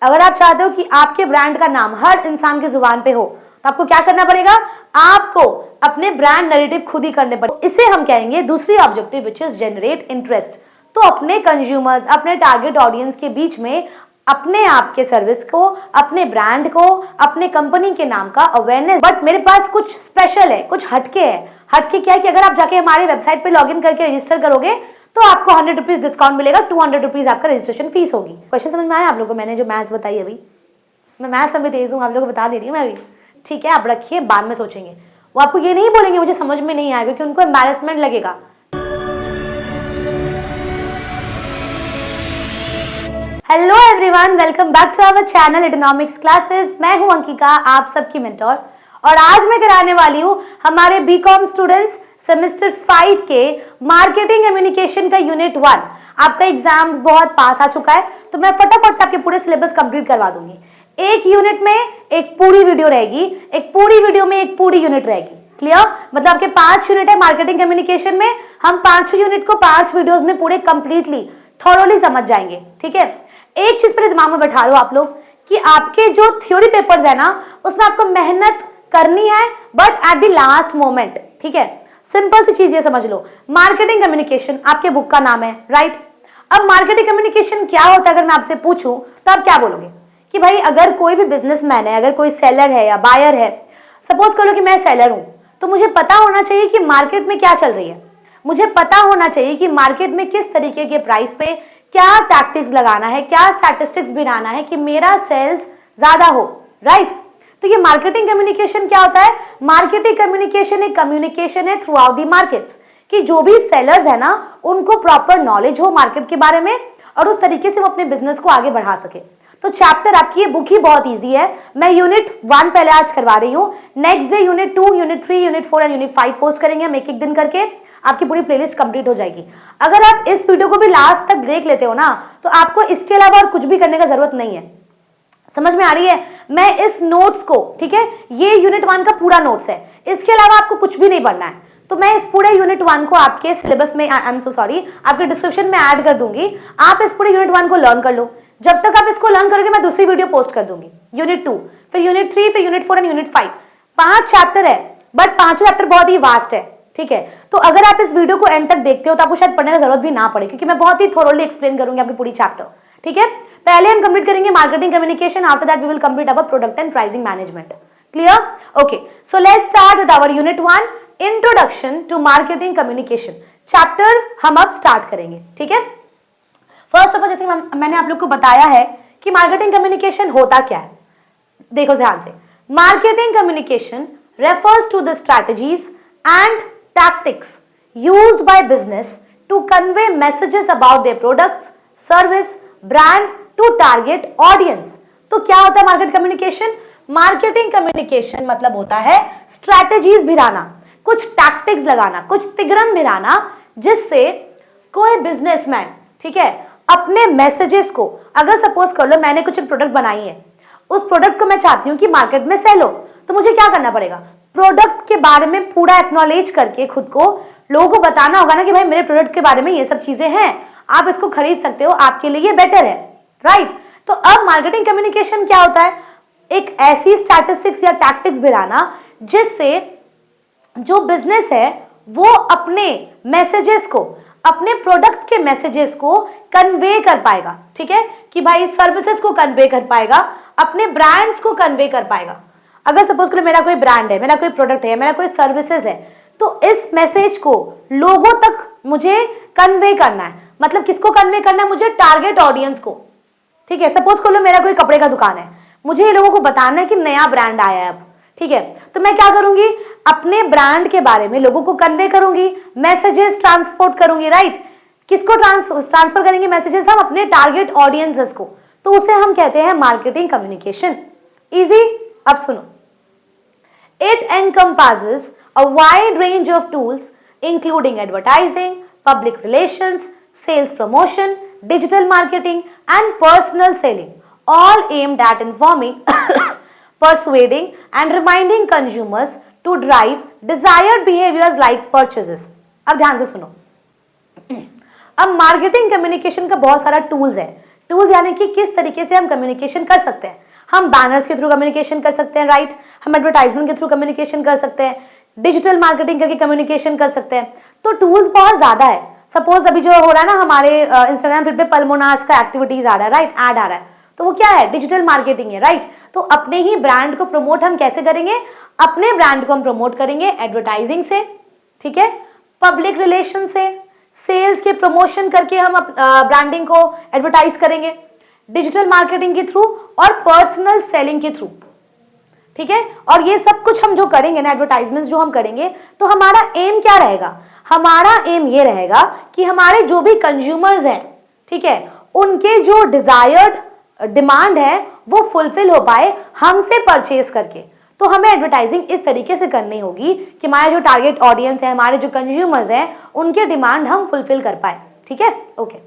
अगर आप चाहते हो कि आपके ब्रांड का नाम हर इंसान की जुबान पे हो तो आपको क्या करना पड़ेगा, आपको अपने ब्रांड नैरेटिव खुद ही करने पड़ेंगे। इसे हम कहेंगे दूसरी objective which is generate interest. तो अपने कंज्यूमर्स, अपने टारगेट ऑडियंस के बीच में अपने आप के सर्विस को, अपने ब्रांड को, अपने कंपनी के नाम का अवेयरनेस। बट मेरे पास कुछ स्पेशल है, कुछ हटके है। हटके क्या है कि अगर आप जाके हमारी वेबसाइट पे लॉगिन करके रजिस्टर करोगे तो आपको 100 रुपीज डिस्काउंट मिलेगा, 200 रुपीज आपका रजिस्ट्रेशन फीस होगी। क्वेश्चन समझ में आया आप लोगों को? मैंने जो मैथ्स बताई अभी, मैं मैथ्स अभी तेज हूँ, आप लोगों को बता दे रही हूँ मैं अभी। ठीक है, आप रखिए, बाद में सोचेंगे। वो आपको ये नहीं बोलेंगे मुझे समझ में नहीं आएगा, क्योंकि उनको एम्बैरेसमेंट लगेगा। Hello everyone, welcome back to our channel economics classes. मैं हूं अंकिता, आप सबकी मेंटोर, और आज मैं कराने वाली हूं हमारे बीकॉम स्टूडेंट्स सेमेस्टर 5 के मार्केटिंग कम्युनिकेशन का यूनिट 1। आपका एग्जाम्स बहुत पास आ चुका है, तो मैं फटाफट से आपके पूरे सिलेबस कंप्लीट करवा दूंगी। एक यूनिट में एक पूरी वीडियो रहेगी, एक पूरी वीडियो में एक पूरी यूनिट रहेगी। क्लियर? मतलब आपके 5 यूनिट है मार्केटिंग कम्युनिकेशन में, हम 5 यूनिट को 5 वीडियोस में पूरे कंप्लीटली थॉरोली समझ जाएंगे। ठीक है, एक चीज पहले दिमाग में बैठा लो आप लोग कि आपके जो थ्योरी पेपर्स है ना, उसमें आपको मेहनत करनी है, but at the last moment. ठीक है, सिंपल सी चीज ये समझ लो, मार्केटिंग कम्युनिकेशन आपके बुक का नाम है, राइट? अब मार्केटिंग कम्युनिकेशन क्या होता है अगर मैं आपसे पूछूं तो आप क्या बोलोगे कि भाई अगर कोई भी बिजनेसमैन है, अगर कोई सेलर है या बायर है, सपोज करो कि मैं सेलर हूं, तो मुझे पता होना चाहिए कि मार्केट में क्या चल रही है। मुझे पता होना चाहिए कि मार्केट में किस तरीके के प्राइस पे क्या टैक्टिक्स लगाना है, क्या स्टैटिस्टिक्स बनाना है कि मेरा सेल्स ज्यादा हो, राइट? तो ये मार्केटिंग कम्युनिकेशन क्या होता है? मार्केटिंग कम्युनिकेशन एक कम्युनिकेशन है थ्रू आउट दी मार्केट्स, कि जो भी सेलर्स है ना, उनको प्रॉपर नॉलेज हो मार्केट के बारे में और उस तरीके से वो अपने बिजनेस को आगे बढ़ा सके। तो चैप्टर आपकी ये बुक ही बहुत इजी है। मैं यूनिट 1 पहले आज करवा रही हूँ, next day unit 2, unit 3, unit 4 और यूनिट 5 पोस्ट करेंगे हम एक दिन करके। आपकी पूरी प्लेलिस्ट कंप्लीट हो जाएगी। अगर आप इस वीडियो को भी लास्ट तक देख लेते हो ना, तो आपको इसके अलावा और कुछ भी करने का जरूरत नहीं है। समझ में आ रही है? मैं इस नोट्स को, ठीक है, ये यूनिट 1 का पूरा नोट्स है, इसके अलावा आपको कुछ भी नहीं पढ़ना है। तो मैं इस पूरे यूनिट 1 को आपके सिलेबस में, आई एम सो सॉरी, आपके डिस्क्रिप्शन में ऐड कर दूंगी। आप इस पूरे यूनिट 1 को लर्न कर लो। जब तक आप इसको लर्न करोगे मैं दूसरी वीडियो पोस्ट कर दूंगी, यूनिट 2, फिर यूनिट 3, फिर यूनिट 4 एंड यूनिट 5। 5 चैप्टर है, बट 5 चैप्टर बहुत ही वास्ट है। ठीक है, तो अगर आप इस वीडियो को एंड तक देखते हो तो आपको शायद पढ़ने की जरूरत भी ना पड़े, क्योंकि मैं बहुत ही थोरोली एक्सप्लेन करूंगी आपकी पूरी चैप्टर। ठीक है, पहले हम कंप्लीट करेंगे marketing communication, after that we will complete our product and pricing management. Clear? Okay, so let's start with our unit 1, introduction to marketing communication. Chapter हम अब स्टार्ट करेंगे। ठीक है, फर्स्ट ऑफ ऑल जैसे मैंने आप लोग को बताया है कि मार्केटिंग कम्युनिकेशन होता क्या है, देखो ध्यान से। Marketing communication refers to the strategies and tactics used by business to convey messages about their products, service, brand to target audience। तो क्या होता है मार्केट कम्युनिकेशन? मार्केटिंग कम्युनिकेशन मतलब होता है स्ट्रैटेजीज भिराना, कुछ टैक्टिक्स लगाना, कुछ तिगरम भिराना, जिससे कोई बिजनेसमैन, ठीक है, अपने मैसेजेस को, अगर सपोज कर लो मैंने कुछ एक प्रोडक्ट बनाई है, उस प्रोडक्ट को मैं चाहती हूं कि मार्केट में सेल हो, तो मुझे क्या करना पड़ेगा? प्रोडक्ट के बारे में पूरा एक्नॉलेज करके खुद को लोगों को बताना होगा ना कि भाई मेरे प्रोडक्ट के बारे में ये सब चीजें हैं, आप इसको खरीद सकते हो, आपके लिए ये बेटर है, राइट? तो अब मार्केटिंग कम्युनिकेशन क्या होता है? एक ऐसी स्टैटिस्टिक्स या टैक्टिक्स भिड़ाना जिससे जो बिजनेस है वो अपने मैसेजेस को, अपने प्रोडक्ट्स के मैसेजेस को कन्वे कर पाएगा। ठीक है, कि भाई सर्विसेज को कन्वे कर पाएगा, अपने ब्रांड्स को कन्वे कर पाएगा। अगर सपोज करो मेरा कोई ब्रांड है, मेरा कोई प्रोडक्ट है, मेरा कोई सर्विसेज है, तो इस मैसेज को लोगों तक मुझे कन्वे करना है। मतलब किसको कन्वे करना है? मुझे टारगेट ऑडियंस को। ठीक है, सपोज करो मेरा कोई कपड़े का दुकान है, मुझे ये लोगों को बताना है कि नया ब्रांड आया है अब। ठीक है, तो मैं क्या करूंगी? अपने ब्रांड के बारे में लोगों को कन्वे करूंगी, मैसेजेस ट्रांसपोर्ट करूंगी, राइट? किसको ट्रांसफर करेंगे मैसेजेस? हम अपने टारगेट ऑडियंसेस को। तो उसे हम कहते हैं मार्केटिंग कम्युनिकेशन। इजी? अब सुनो, it encompasses a wide range of tools including advertising, public relations, sales promotion, digital marketing and personal selling, all aimed at informing, persuading and reminding consumers to drive desired behaviors like purchases। अब ध्यान से सुनो, अब marketing communication का बहुत सारा tools है। Tools यानी कि किस तरीके से हम कम्युनिकेशन कर सकते हैं। हम बैनर्स के थ्रू कम्युनिकेशन कर सकते हैं, राइट, हम एडवर्टाइजमेंट के थ्रू कम्युनिकेशन कर सकते हैं, डिजिटल मार्केटिंग करके कम्युनिकेशन कर सकते हैं। तो टूल्स बहुत ज्यादा है। सपोज अभी जो हो रहा है ना हमारे इंस्टाग्राम फीड पे पल्मोनास का एक्टिविटीज आ रहा है, राइट, ऐड आ रहा है, तो वो क्या है, डिजिटल मार्केटिंग है, राइट। तो अपने ही ब्रांड को प्रमोट हम कैसे करेंगे, अपने ब्रांड को हम प्रमोट करेंगे एडवर्टाइजिंग से, ठीक है, पब्लिक रिलेशन से, सेल्स के प्रमोशन करके हम ब्रांडिंग को एडवर्टाइज करेंगे, डिजिटल मार्केटिंग के थ्रू और पर्सनल सेलिंग के थ्रू, ठीक है। और ये सब कुछ हम जो करेंगे ना, एडवर्टाइजमेंट्स जो हम करेंगे, तो हमारा एम क्या रहेगा, हमारा एम ये रहेगा कि हमारे जो भी कंज्यूमर्स हैं, ठीक है, उनके जो डिजायर्ड डिमांड है वो फुलफिल हो पाए हमसे परचेज करके। तो हमें एडवर्टाइजिंग इस तरीके से करनी होगी कि हमारे जो टारगेट ऑडियंस है, हमारे जो कंज्यूमर्स हैं, उनके डिमांड हम फुलफिल कर पाए, ठीक है, okay.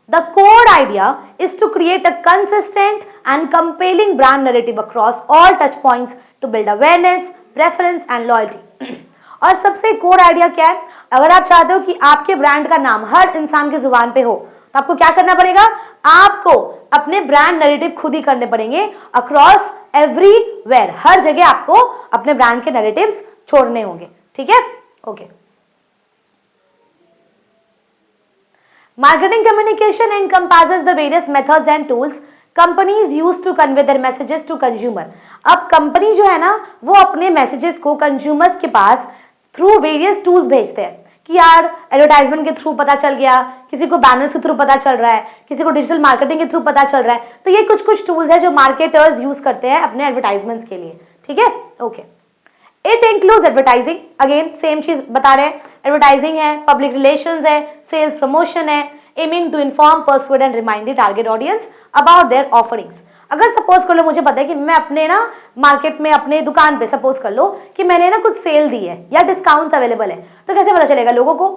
The core idea is to create a consistent and compelling brand narrative across all touch points to build awareness, preference and loyalty. और सबसे कोर आइडिया क्या है, अगर आप चाहते हो कि आपके ब्रांड का नाम हर इंसान के जुबान पे हो, तो आपको क्या करना पड़ेगा, आपको अपने ब्रांड नैरेटिव खुद ही करने पड़ेंगे अक्रॉस एवरीवेयर, हर जगह आपको अपने ब्रांड के नैरेटिव्स छोड़ने होंगे, ठीक है, okay. Marketing communication encompasses the various methods and tools companies use to convey their messages to consumer. अब कंपनी जो है ना वो अपने मैसेजेस को कंज्यूमर्स के पास थ्रू वेरियस टूल्स भेजते हैं कि यार एडवर्टाइजमेंट के थ्रू पता चल गया, किसी को बैनर्स के थ्रू पता चल रहा है, किसी को डिजिटल मार्केटिंग के थ्रू पता चल रहा है। तो ये कुछ कुछ टूल्स है जो मार्केटर्स यूज करते हैं अपने एडवर्टाइजमेंट्स के लिए, ठीक है, okay. It includes advertising, again same चीज बता रहे हैं, एडवर्टाइजिंग है, पब्लिक रिलेशंस है, सेल्स प्रमोशन है, aiming to inform, persuade and remind the target audience about their offerings. अगर सपोज कर लो मुझे पता है कि मैं अपने ना मार्केट में अपने दुकान पे सपोज कर लो कि मैंने ना कुछ सेल दी है या डिस्काउंट्स अवेलेबल है, तो कैसे पता चलेगा लोगों को,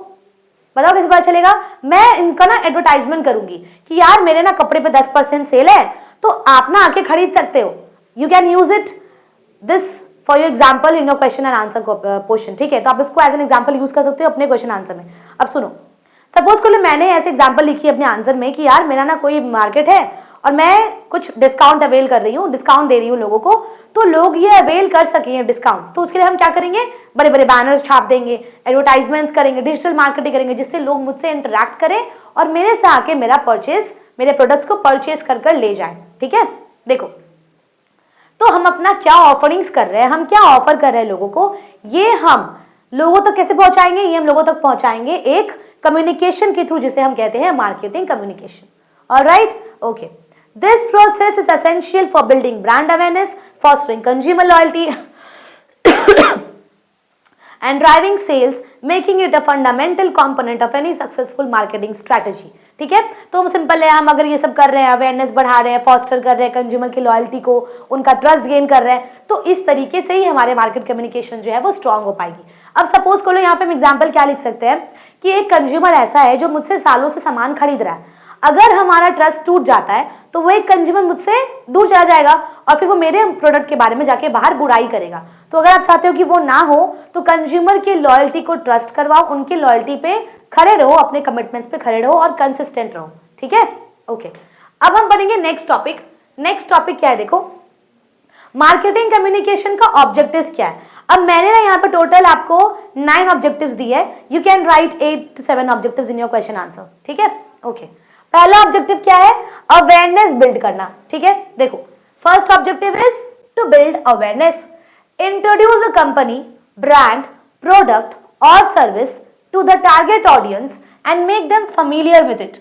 बताओ कैसे पता चलेगा। मैं इनका ना एडवर्टाइजमेंट करूंगी कि यार मेरे ना कपड़े पे 10% सेल है, तो आप ना आके खरीद सकते हो, you can use it this for your example in your question and answer portion, ठीक है। तो आप इसको एज एन एग्जाम्पल यूज कर सकते हो अपने क्वेश्चन आंसर में। अब सुनो, सपोज कर लो मैंने ऐसे एग्जाम्पल लिखी अपने आंसर में कि यार मेरा ना कोई मार्केट है और मैं कुछ डिस्काउंट अवेल कर रही हूँ, डिस्काउंट दे रही हूँ लोगों को, तो लोग ये अवेल कर सकें डिस्काउंट, तो उसके लिए हम क्या करेंगे, बड़े बड़े बैनर्स छाप देंगे, एडवर्टाइजमेंट्स करेंगे, डिजिटल मार्केटिंग करेंगे, जिससे लोग मुझसे इंटरेक्ट करें और मेरे से आके मेरा परचेज, मेरे प्रोडक्ट्स को परचेज कर ले जाए, ठीक है। देखो तो हम अपना क्या ऑफरिंग्स कर रहे हैं, हम क्या ऑफर कर रहे हैं लोगों को, ये हम लोगों तक कैसे पहुंचाएंगे, ये हम लोगों तक पहुंचाएंगे एक कम्युनिकेशन के थ्रू, जिसे हम कहते हैं marketing communication, alright, okay. This process is essential for building brand awareness, fostering consumer loyalty and driving sales, making it a fundamental component of any successful marketing strategy, ठीक है। तो सिंपल है, हम अगर ये सब कर रहे हैं, अवेयरनेस बढ़ा रहे हैं, फॉस्टर कर रहे हैं कंज्यूमर की लॉयल्टी को, उनका ट्रस्ट गेन कर रहे हैं, तो इस तरीके से ही हमारे मार्केट कम्युनिकेशन जो है वो स्ट्रांग हो पाएगी। अब सपोज करो यहाँ पे हम एग्जाम्पल क्या लिख सकते हैं कि एक कंज्यूमर ऐसा है जो मुझसे सालों से सामान खरीद रहा है, अगर हमारा ट्रस्ट टूट जाता है तो वो एक कंज्यूमर मुझसे दूर चला जाएगा और फिर वो मेरे प्रोडक्ट के बारे में जाके बाहर बुराई करेगा। तो अगर आप चाहते हो कि वो ना हो तो कंज्यूमर की लॉयल्टी को ट्रस्ट करवाओ, उनकी लॉयल्टी पे खड़े रहो, अपने कमिटमेंट्स पे खड़े रहो और कंसिस्टेंट रहो, ठीक है, ओके। अब हम पढ़ेंगे नेक्स्ट टॉपिक। नेक्स्ट टॉपिक क्या है, देखो मार्केटिंग कम्युनिकेशन का ऑब्जेक्टिव्स क्या है। अब मैंने ना यहाँ पे टोटल आपको 9 ऑब्जेक्टिव्स दिए है, you can write 8 to 7 objectives in your question answer, ठीक है, ओके। पहला ऑब्जेक्टिव क्या है, अवेयरनेस बिल्ड करना, ठीक है। देखो first objective is to build awareness, introduce a company, brand, product और service to the target audience and make them familiar with it.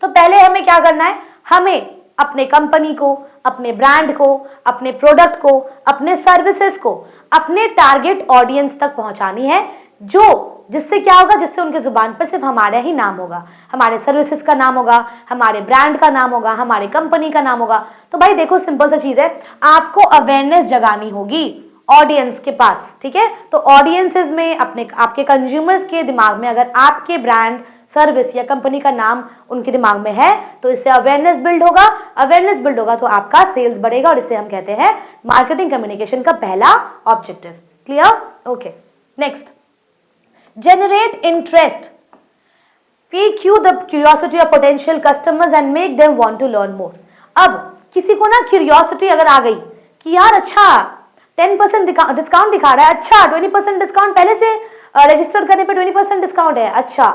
तो पहले हमें क्या करना है, हमें अपने कंपनी को, अपने ब्रांड को, अपने प्रोडक्ट को, अपने सर्विसेज को अपने टारगेट ऑडियंस तक पहुंचानी है, जो जिससे क्या होगा, जिससे उनके जुबान पर सिर्फ हमारा ही नाम होगा, हमारे सर्विसेज का नाम होगा, हमारे ब्रांड का नाम होगा, हमारे कंपनी का नाम होगा। तो भाई देखो सिंपल सा चीज है, आपको अवेयरनेस जगानी होगी ऑडियंस के पास, ठीक है। तो ऑडियंसेस में अपने आपके कंज्यूमर्स के दिमाग में अगर आपके ब्रांड, सर्विस या कंपनी का नाम उनके दिमाग में है तो इससे अवेयरनेस बिल्ड होगा, अवेयरनेस बिल्ड होगा तो आपका सेल्स बढ़ेगा और इसे हम कहते हैं मार्केटिंग कम्युनिकेशन का पहला objective. Clear, okay. Next, generate interest pique you the curiosity of potential customers and make them want to learn more. अब किसी को ना क्यूरियोसिटी अगर आ गई कि यार अच्छा 10% डिस्काउंट दिखा रहा है, अच्छा 20% डिस्काउंट पहले से रजिस्टर करने पे 20% डिस्काउंट है, अच्छा,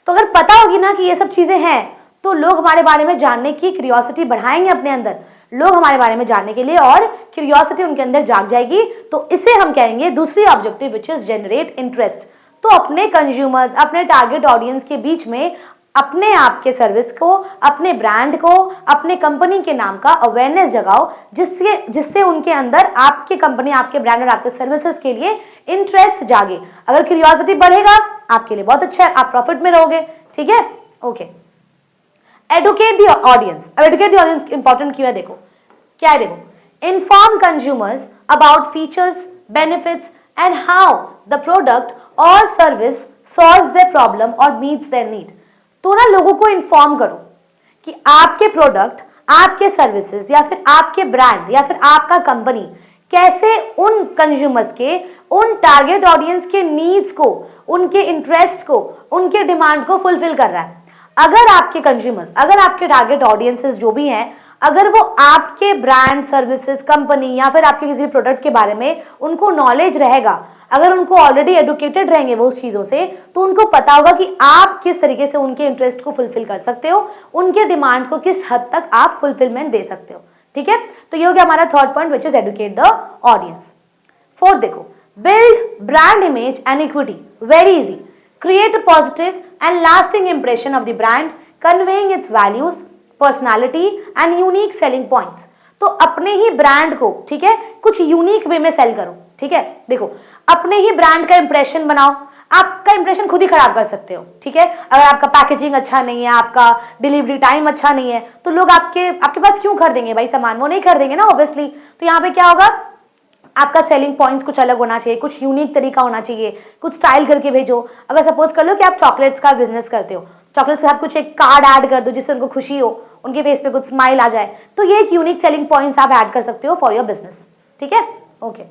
तो अगर पता होगी ना कि ये सब चीजें हैं तो लोग हमारे बारे में जानने की क्यूरियोसिटी बढ़ाएंगे अपने अंदर, लोग हमारे बारे में जानने के लिए और क्यूरियोसिटी उनके अंदर जाग जाएगी। तो इसे हम कहेंगे दूसरी objective which is generate interest. तो अपने कंज्यूमर्स, अपने टारगेट ऑडियंस के बीच में अपने आप के सर्विस को, अपने ब्रांड को, अपने कंपनी के नाम का अवेयरनेस जगाओ, जिससे उनके अंदर आपकी कंपनी, आपके ब्रांड और आपके सर्विसेज के लिए इंटरेस्ट जागे। अगर क्यूरियोसिटी बढ़ेगा आपके लिए बहुत अच्छा है, आप प्रॉफिट में रहोगे। ठीक है, ओके। Educate the audience. अब एडुकेट द ऑडियंस इंपॉर्टेंट क्यों है, देखो क्या है, देखो inform consumers about features, benefits and how the product और सर्विस सॉल्व्स देयर प्रॉब्लम और मीट्स देयर नीड। तो ना लोगों को इन्फॉर्म करो कि आपके प्रोडक्ट, आपके सर्विसेज या फिर आपके ब्रांड या फिर आपका कंपनी कैसे उन कंज्यूमर्स के, उन टारगेट ऑडियंस के नीड्स को, उनके इंटरेस्ट को, उनके डिमांड को फुलफिल कर रहा है। अगर आपके कंज्यूमर्स, अगर आपके टारगेट ऑडियंसेस जो भी हैं, अगर वो आपके ब्रांड, सर्विसेज, कंपनी या फिर आपके किसी प्रोडक्ट के बारे में उनको नॉलेज रहेगा, अगर उनको ऑलरेडी एडुकेटेड रहेंगे वो उस चीजों से, तो उनको पता होगा कि आप किस तरीके से उनके इंटरेस्ट को फुलफिल कर सकते हो, उनके डिमांड को किस हद तक आप फुलफिलमेंट दे सकते हो। ठीक है, तो ये हो गया हमारा third point which is educate the audience. Fourth देखो, build brand image and equity. Very easy. Create a positive and lasting impression of the brand, conveying its values, personality and unique selling points. तो अपने ही brand को, ठीक है, कुछ unique way में cell करो। ठीक है, देखो अपने ही ब्रांड का इंप्रेशन बनाओ। आपका इंप्रेशन खुद ही खराब कर सकते हो। ठीक है, अगर आपका पैकेजिंग अच्छा नहीं है, आपका डिलीवरी टाइम अच्छा नहीं है, तो लोग आपके पास क्यों खरीदेंगे भाई सामान, वो नहीं खरीदेंगे ना ऑब्वियसली। तो यहाँ पे क्या होगा, आपका सेलिंग पॉइंट्स कुछ अलग होना चाहिए, कुछ यूनिक तरीका होना चाहिए, कुछ स्टाइल करके भेजो। अगर सपोज कर लो कि आप चॉकलेट्स का बिजनेस करते हो, चॉकलेट्स के साथ कुछ एक कार्ड ऐड कर दो जिससे उनको खुशी हो, उनके फेस पे कुछ स्माइल आ जाए, तो ये एक यूनिक सेलिंग पॉइंट्स आप ऐड कर सकते हो फॉर योर बिजनेस। ठीक है, ओके।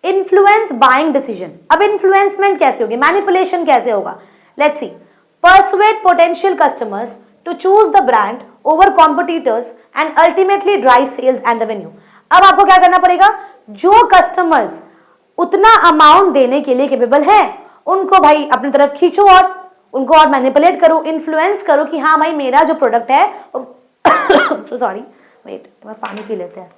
Influence buying decision. अब इन्फ्लुएंसमेंट कैसे होगी, मैनिपुलेशन कैसे होगा, let's see. Persuade potential customers to choose the brand over competitors and ultimately drive sales and revenue. अब आपको क्या करना पड़ेगा, जो कस्टमर्स उतना अमाउंट देने के लिए कैपेबल है उनको भाई अपनी तरफ खींचो और उनको और मैनिपुलेट करो, इन्फ्लुएंस करो कि हाँ भाई मेरा जो प्रोडक्ट है सॉरी वेट, पानी पी लेते हैं।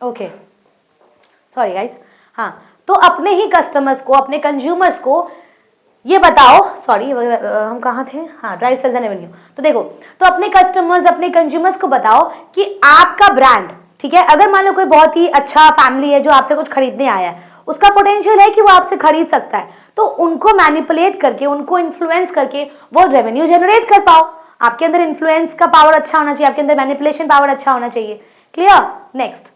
Okay, sorry guys. हाँ, तो अपने ही कस्टमर्स को, अपने कंज्यूमर्स को ये बताओ, सॉरी हम कहाँ थे, हाँ, ड्राइव सेल्स एंड रेवेन्यू। तो देखो, तो अपने कस्टमर्स, अपने कंज्यूमर्स को बताओ कि आपका ब्रांड, ठीक है, अगर मान लो कोई बहुत ही अच्छा फैमिली है जो आपसे कुछ खरीदने आया है, उसका पोटेंशियल है कि वो आपसे खरीद सकता है, तो उनको मैनिपुलेट करके, उनको इन्फ्लुएंस करके वो रेवेन्यू जनरेट कर पाओ। आपके अंदर इन्फ्लुएंस का पावर अच्छा होना चाहिए, आपके अंदर मैनिपुलेशन पावर अच्छा होना चाहिए। Clear? Next,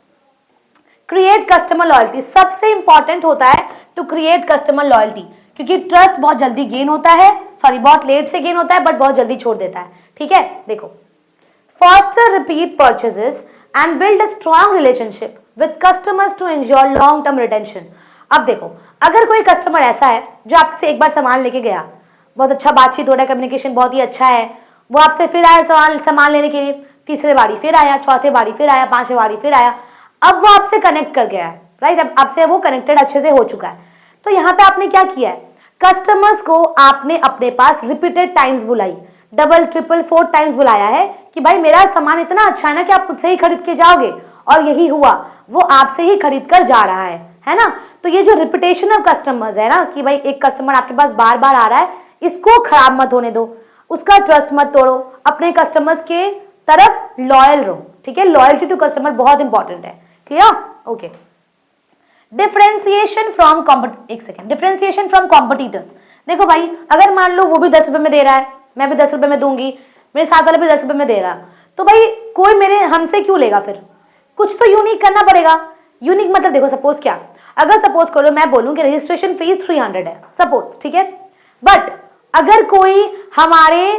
create customer loyalty. सबसे इंपॉर्टेंट होता है टू क्रिएट कस्टमर लॉयल्टी, क्योंकि ट्रस्ट बहुत जल्दी गेन होता है, सॉरी बहुत लेट से गेन होता है बट बहुत जल्दी छोड़ देता है। ठीक है, देखो, foster repeat purchases and build a strong relationship with customers to enjoy long term retention. अब देखो, अगर कोई कस्टमर ऐसा है जो आपसे एक बार सामान लेके गया, बहुत अच्छा बातचीत हो रहा है, कम्युनिकेशन बहुत ही अच्छा है, वो आपसे फिर आया सामान लेने के लिए, तीसरे बारी फिर आया, चौथे बारी फिर आया, पांचवें बारी फिर आया, अब वो आपसे कनेक्ट कर गया है, राइट, अब आपसे वो कनेक्टेड अच्छे से हो चुका है। तो यहाँ पे आपने क्या किया है, कस्टमर्स को आपने अपने पास रिपीटेड टाइम्स बुलाई, डबल ट्रिपल 4 टाइम्स बुलाया है कि भाई मेरा सामान इतना अच्छा है ना कि आप खुद से ही खरीद के जाओगे, और यही हुआ, वो आपसे ही खरीद कर जा रहा है ना। तो ये जो रिपीटेशन ऑफ कस्टमर्स है ना, कि भाई एक कस्टमर आपके पास बार बार आ रहा है, इसको खराब मत होने दो, उसका ट्रस्ट मत तोड़ो, अपने कस्टमर्स के तरफ लॉयल रहो। ठीक है, लॉयल्टी टू कस्टमर बहुत इंपॉर्टेंट है। Clear? Okay. Differentiation from differentiation from competitors. देखो भाई, अगर मान लो वो भी 10 रुपए में दे रहा है, मैं भी 10 रुपए में दूंगी, मेरे साथ वाले भी 10 रुपए में दे रहा, तो भाई कोई मेरे हमसे क्यों लेगा, फिर कुछ तो यूनिक करना पड़ेगा। यूनिक मतलब देखो, सपोज क्या, अगर सपोज करो मैं बोलूं कि रजिस्ट्रेशन फीस 300 है सपोज, ठीक है, बट अगर कोई हमारे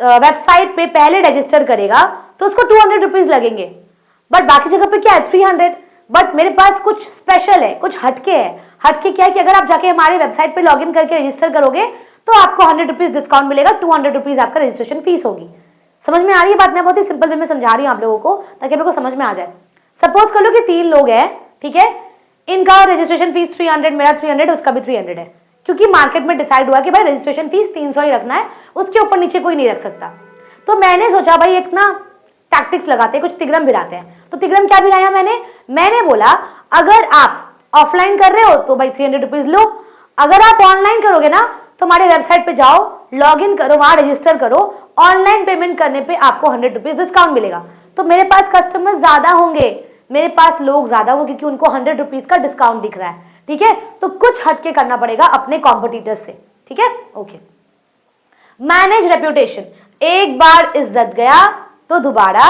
वेबसाइट पे पहले रजिस्टर करेगा तो उसको 200 रुपीज लगेंगे, बट बाकी जगह पे क्या है 300। बट मेरे पास कुछ स्पेशल है, कुछ हटके है। हटके क्या है कि अगर आप जाके हमारे वेबसाइट पे लॉगिन करके रजिस्टर करोगे तो आपको 100 रुपीज डिस्काउंट मिलेगा, 200 रुपीज आपका रजिस्ट्रेशन फीस होगी। समझ में आ रही है बात? मैं बहुत ही सिंपल वे में समझा रही हूँ आप लोगों को ताकि आप लोगों को समझ में आ जाए। सपोज कर लो कि 3 लोग हैं, ठीक है, इनका रजिस्ट्रेशन फीस 300, मेरा 300, उसका भी 300 है, क्योंकि मार्केट में डिसाइड हुआ कि भाई रजिस्ट्रेशन फीस 300 ही रखना है, उसके ऊपर नीचे कोई नहीं रख सकता। तो मैंने सोचा भाई एक ना टैक्टिक्स लगाते हैं, कुछ तिगड़म भिराते हैं। तो तिगड़म क्या भिराया मैंने बोला अगर आप ऑफलाइन कर रहे हो तो भाई 300 रुपीज लो, अगर आप ऑनलाइन करोगे ना तो हमारे वेबसाइट पे जाओ, लॉग इन करो, वहां रजिस्टर करो, ऑनलाइन पेमेंट करने पे आपको 100 रुपीज डिस्काउंट मिलेगा। तो मेरे पास कस्टमर ज्यादा होंगे, मेरे पास लोग ज्यादा होंगे क्योंकि उनको 100 रुपीज का डिस्काउंट दिख रहा है, ठीक है। तो कुछ हटके करना पड़ेगा अपने कॉम्पिटिटर्स से, ठीक है, ओके। मैनेज रेप्यूटेशन, एक बार इज्जत गया तो दोबारा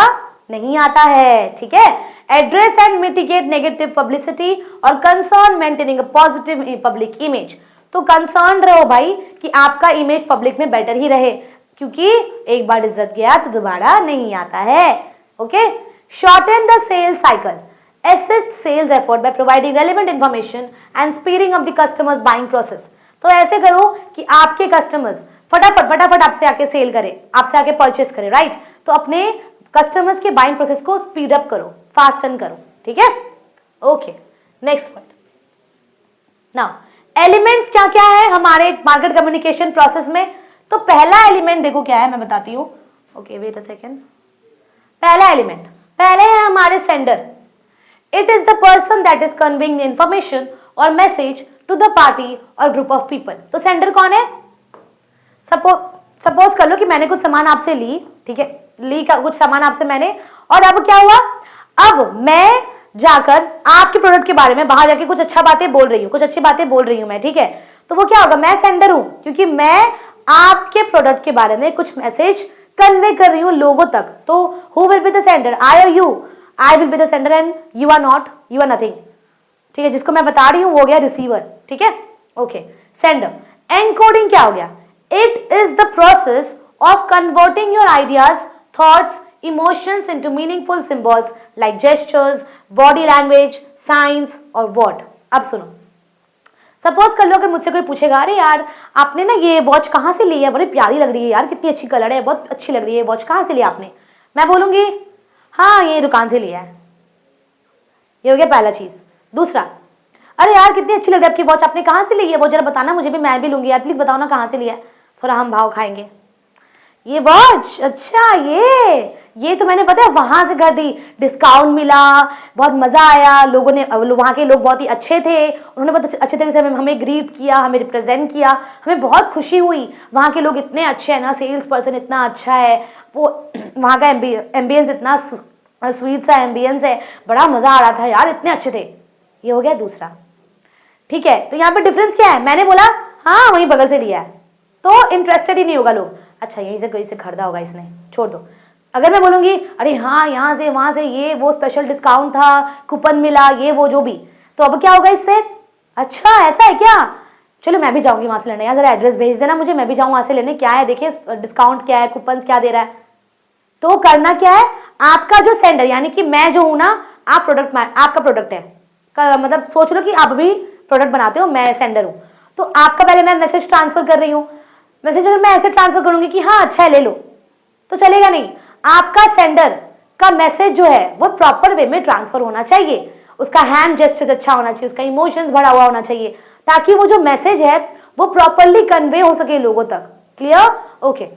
नहीं आता है, ठीक है। Address and mitigate negative publicity और concern maintaining a positive public image. तो कंसर्न रहो भाई कि आपका इमेज पब्लिक में बेटर ही रहे, क्योंकि एक बार इज्जत गया तो दोबारा नहीं आता है, okay. Shorten the sales cycle, assist sales effort by providing relevant information and speeding up the customers buying process। तो ऐसे करो कि आपके कस्टमर्स फटाफट आपसे आके सेल करें, आपसे आके परचेस करें, राइट। तो अपने कस्टमर्स के बाइंग प्रोसेस को स्पीड अप करो, फास्टन करो, ठीक है, okay. Next point, now elements क्या क्या है हमारे मार्केट कम्युनिकेशन प्रोसेस में। तो पहला एलिमेंट देखो क्या है, मैं बताती हूँ, ओके वेट अ सेकेंड। पहला एलिमेंट, पहले है हमारे sender. It is the person that is conveying the information or message to the party or group of people। तो सेंडर कौन है? सपोज कर लो कि मैंने कुछ सामान आपसे ली, ठीक है, ली का कुछ सामान आपसे मैंने, और अब क्या हुआ, अब मैं जाकर आपके प्रोडक्ट के बारे में बाहर जाके कुछ अच्छा बातें बोल रही हूँ, कुछ अच्छी बातें बोल रही हूँ मैं, ठीक है। तो वो क्या होगा, मैं सेंडर हूं क्योंकि मैं आपके प्रोडक्ट के बारे में कुछ मैसेज कन्वे कर रही हूँ लोगों तक। तो who will be the sender, I और you? I will be the sender and you are not, you are nothing, ठीक है। जिसको मैं बता रही हूं वो हो गया रिसीवर, ठीक है, ओके। सेंडर। एनकोडिंग क्या हो गया, it is the process of converting your ideas, thoughts, emotions into meaningful symbols like gestures, body language, science और वर्ड। अब सुनो, सपोज कर लो अगर मुझसे कोई पूछेगा अरे यार आपने ना ये वॉच कहाँ से ली है, बड़ी प्यारी लग रही है यार, कितनी अच्छी कलर है, बहुत अच्छी लग रही है वॉच, कहाँ से ली आपने? मैं बोलूंगी हाँ ये दुकान से लिया है, ये हो गया पहला चीज। दूसरा, अरे यार कितनी अच्छी लग रही है आपकी वॉच, आपने कहाँ से ली है वो जरा बताना मुझे भी, मैं भी लूंगी यार, प्लीज बताओ ना कहाँ से लिया है, थोड़ा हम भाव खाएंगे। ये वॉच, अच्छा ये तो मैंने पता है वहां से खरीदी, डिस्काउंट मिला, बहुत मजा आया, लोगों ने, वहां के लोग बहुत ही अच्छे थे, उन्होंने बहुत अच्छे तरीके से हमें ग्रीट किया, हमें रिप्रेजेंट किया, हमें बहुत खुशी हुई, वहां के लोग इतने अच्छे हैं ना, सेल्स पर्सन इतना अच्छा है, वो वहां का एम्बियंस इतना स्वीट सा एम्बियंस है, बड़ा मजा आ रहा था यार, इतने अच्छे थे। ये हो गया दूसरा, ठीक है। तो यहाँ पे डिफरेंस क्या है, मैंने बोला हाँ वहीं बगल से लिया है, तो इंटरेस्टेड ही नहीं होगा लोग, अच्छा यहीं से कहीं से खरीदा होगा इसने, छोड़ दो। अगर मैं बोलूंगी अरे हाँ यहाँ से वहां से, ये वो स्पेशल डिस्काउंट था, कूपन मिला, ये वो जो भी, तो अब क्या होगा इससे, अच्छा ऐसा है क्या, चलो मैं भी जाऊंगी वहां से लेने, यार जरा एड्रेस भेज देना मुझे, मैं भी जाऊँ वहां से लेने, क्या है देखिए डिस्काउंट क्या है, कूपन क्या दे रहा है। तो करना क्या है, आपका जो सेंडर यानी कि मैं जो हूं ना, आप प्रोडक्ट, आपका प्रोडक्ट है, मतलब सोच लो कि आप भी प्रोडक्ट बनाते हो, मैं सेंडर हूं, तो आपका पहले मैं मैसेज ट्रांसफर कर रही हूँ। मैसेज अगर मैं ऐसे ट्रांसफर करूंगी कि हाँ अच्छा है ले लो, तो चलेगा नहीं। आपका सेंडर का मैसेज जो है वो प्रॉपर वे में ट्रांसफर होना चाहिए, उसका हैंड जेस्चर अच्छा होना चाहिए, उसका इमोशंस भरा हुआ होना चाहिए, ताकि वो जो मैसेज है वो प्रॉपरली कन्वे हो सके लोगों तक। Clear, okay.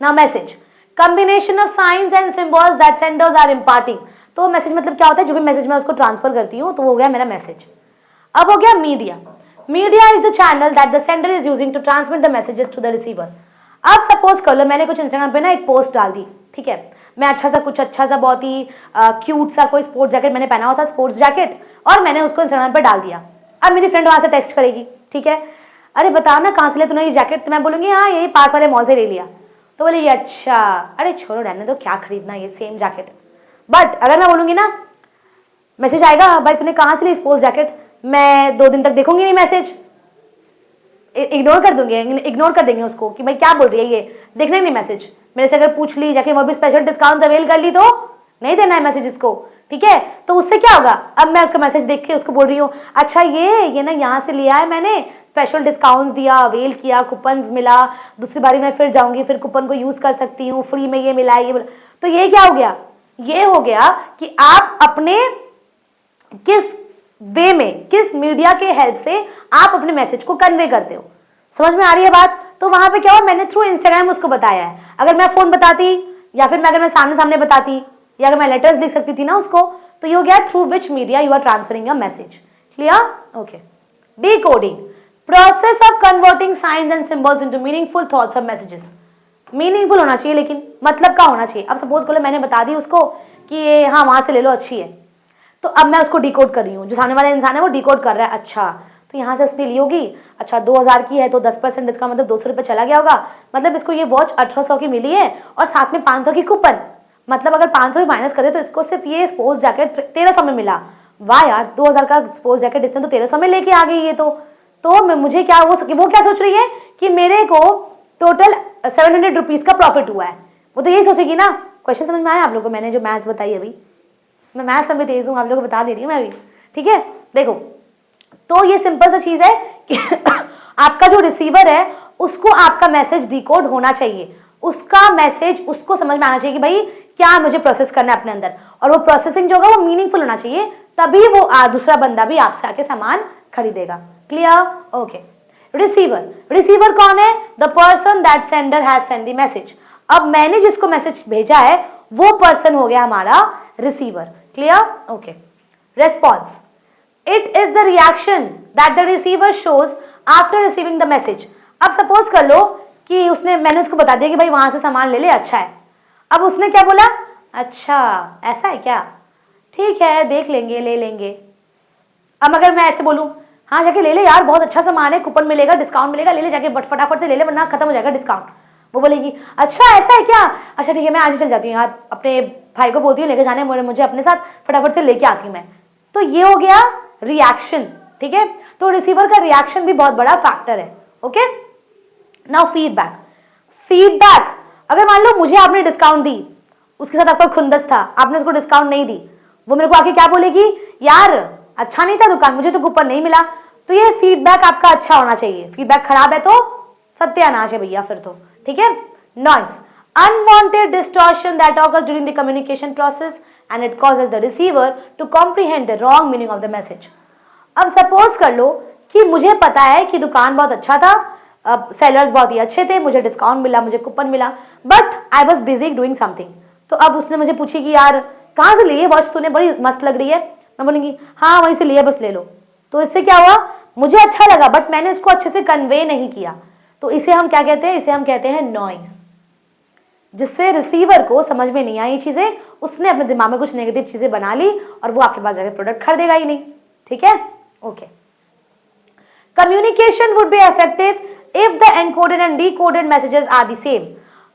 Now message, combination of signs and symbols that senders are imparting. तो मैसेज मतलब क्या होता है, जो भी मैसेज मैं उसको ट्रांसफर करती हूँ तो वो हो गया मेरा मैसेज। अब हो गया media. Media is the channel that the sender is using to transmit the messages to the receiver. अब सपोज कर लो मैंने कुछ इंस्टाग्राम पे ना एक पोस्ट डाल दी, ठीक है, मैं कुछ अच्छा सा बहुत ही क्यूट सा कोई स्पोर्ट्स जैकेट मैंने पहना हुआ था, स्पोर्ट्स जैकेट, और मैंने उसको इंस्टाग्राम पे डाल दिया। अब मेरी फ्रेंड वहां से टेक्स्ट करेगी, ठीक है, अरे बता ना कहाँ से लिया तूने ये जैकेट, तो मैं बोलूंगी हाँ यही पास वाले मॉल से ले लिया। तो बोलेगी अच्छा, अरे छोड़ो रहने दो, क्या खरीदना ये सेम जैकेट। बट अगर मैं बोलूंगी ना, मैसेज आएगा भाई तूने कहाँ से ली स्पोर्ट्स जैकेट, मैं 2 दिन तक देखूंगी नहीं मैसेज, इग्नोर कर दूंगी, इग्नोर कर देंगे उसको कि भाई क्या बोल रही है ये, देखना ही नहीं मैसेज। मेरे से अगर पूछ ली जाके वो भी स्पेशल डिस्काउंट अवेल कर ली तो नहीं देना है मैसेज इसको, ठीक है। तो उससे क्या होगा, अब मैं उसका मैसेज देख के उसको बोल रही हूँ अच्छा ये ना यहाँ से लिया है मैंने, स्पेशल डिस्काउंट दिया, अवेल किया, कूपन मिला, दूसरी बारी मैं फिर जाऊंगी, फिर कूपन को यूज कर सकती हूँ, फ्री में ये मिला, ये मिला। तो ये क्या हो गया, ये हो गया कि आप अपने किस वे में, किस मीडिया के हेल्प से आप अपने मैसेज को कन्वे करते हो। समझ में आ रही है बात। तो वहां पे क्या हुआ, मैंने थ्रू इंस्टाग्राम उसको बताया है। अगर मैं फोन बताती या फिर अगर मैं सामने सामने बताती या अगर मैं लेटर्स लिख सकती थी ना उसको, तो ये हो गया through which media you are transferring your message. Clear? Okay. Decoding, process of converting signs and symbols into meaningful thoughts of messages. Meaningful होना चाहिए, लेकिन मतलब का होना चाहिए। अब सपोज करो मैंने बता दी उसको कि ये हाँ वहां से ले लो, अच्छी है, तो अब मैं उसको डिकोड कर रही हूँ, जो सामने वाला इंसान है वो डिकोड कर रहा है। अच्छा तो यहाँ से उसने ली होगी, अच्छा 2000 की है तो 10% डिस्काउंट, मतलब 200 रुपये चला गया होगा, मतलब इसको ये वॉच 1800 की मिली है और साथ में 500 की कूपन, मतलब अगर 500 माइनस कर दे तो इसको सिर्फ ये स्पोर्ट्स जैकेट 1300 में मिला। वाह यार, 2000 का स्पोर्ट्स जैकेट इसने तो 1300 में लेके आ गई ये तो मुझे क्या, वो क्या सोच रही है कि मेरे को टोटल 700 रुपीज का प्रॉफिट हुआ है। वो तो यही सोचेगी ना। क्वेश्चन समझ में आया आप लोगों को? मैंने जो मैथ्स बताई अभी, मैं मैथ्स में भी तेज हूँ, आप लोगों को बता दे रही हूँ मैं अभी, ठीक है। देखो तो ये सिंपल सा चीज है कि आपका जो रिसीवर है उसको आपका मैसेज डिकोड होना चाहिए, उसका मैसेज उसको समझ में आना चाहिए कि भाई क्या मुझे प्रोसेस करना है अपने अंदर, और वो प्रोसेसिंग जो होगा वो मीनिंगफुल होना चाहिए, तभी वो दूसरा बंदा भी आपसे आके सामान खरीदेगा। क्लियर? ओके। रिसीवर, रिसीवर कौन है? The person that sender has send the message. अब मैंने जिसको मैसेज भेजा है वो पर्सन हो गया हमारा receiver. Clear? Okay. Response, it is the reaction that the receiver shows after receiving the message. अब सपोज कर लो कि मैंने उसको बता दिया कि भाई वहां से सामान ले ले, अच्छा है। अब उसने क्या बोला, अच्छा ऐसा है क्या, ठीक है देख लेंगे, ले लेंगे। अब अगर मैं ऐसे बोलूं हाँ जाके ले ले यार, बहुत अच्छा सामान है, कूपन मिलेगा, डिस्काउंट मिलेगा, ले ले जाके फटाफट से ले ले वरना खत्म हो जाएगा डिस्काउंट। वो बोलेगी अच्छा ऐसा है क्या, अच्छा ठीक है मैं आज ही चल जाती हूँ यार, अपने भाई को बोलती हूँ लेके जाने मुझे अपने साथ, फटाफट से लेके आती हूँ मैं। तो ये हो गया रिएक्शन, ठीक है। तो रिसीवर का रिएक्शन भी बहुत बड़ा फैक्टर है। ओके। नाउ फीडबैक, फीडबैक अगर मान लो मुझे आपने डिस्काउंट दी, उसके साथ आपका खुंदस था, आपने उसको डिस्काउंट नहीं दी, वो मेरे को आके क्या बोलेगी, यार अच्छा नहीं था दुकान, मुझे तो कूपन नहीं मिला। तो ये फीडबैक आपका अच्छा होना चाहिए, फीडबैक खराब है तो सत्यानाश है भैया फिर तो, ठीक है। Noise, unwanted distortion that occurs during the communication process and it causes the receiver to comprehend the wrong meaning of the message. अब सपोज कर लो कि मुझे पता है कि दुकान बहुत अच्छा था, सेलर्स बहुत ही अच्छे थे, मुझे डिस्काउंट मिला, मुझे कूपन मिला, but I was busy doing something. तो अब उसने मुझे पूछी कि यार कहाँ से ली है वॉच, तूने बड़ी मस्त लग रही है। मैं बोलूंगी हाँ वहीं से लिया, बस ले लो। तो इससे क्या हुआ, मुझे अच्छा लगा बट मैंने उसको अच्छे से कन्वे नहीं किया। तो इसे हम क्या कहते हैं, इसे हम कहते हैं नॉइज, जिससे रिसीवर को समझ में नहीं आई चीजें, उसने अपने दिमाग में कुछ नेगेटिव चीजें बना ली और वो आपके पास जाकर प्रोडक्ट खरीदेगा ही नहीं, ठीक है। Okay. Communication would be effective if the encoded and decoded messages are the same.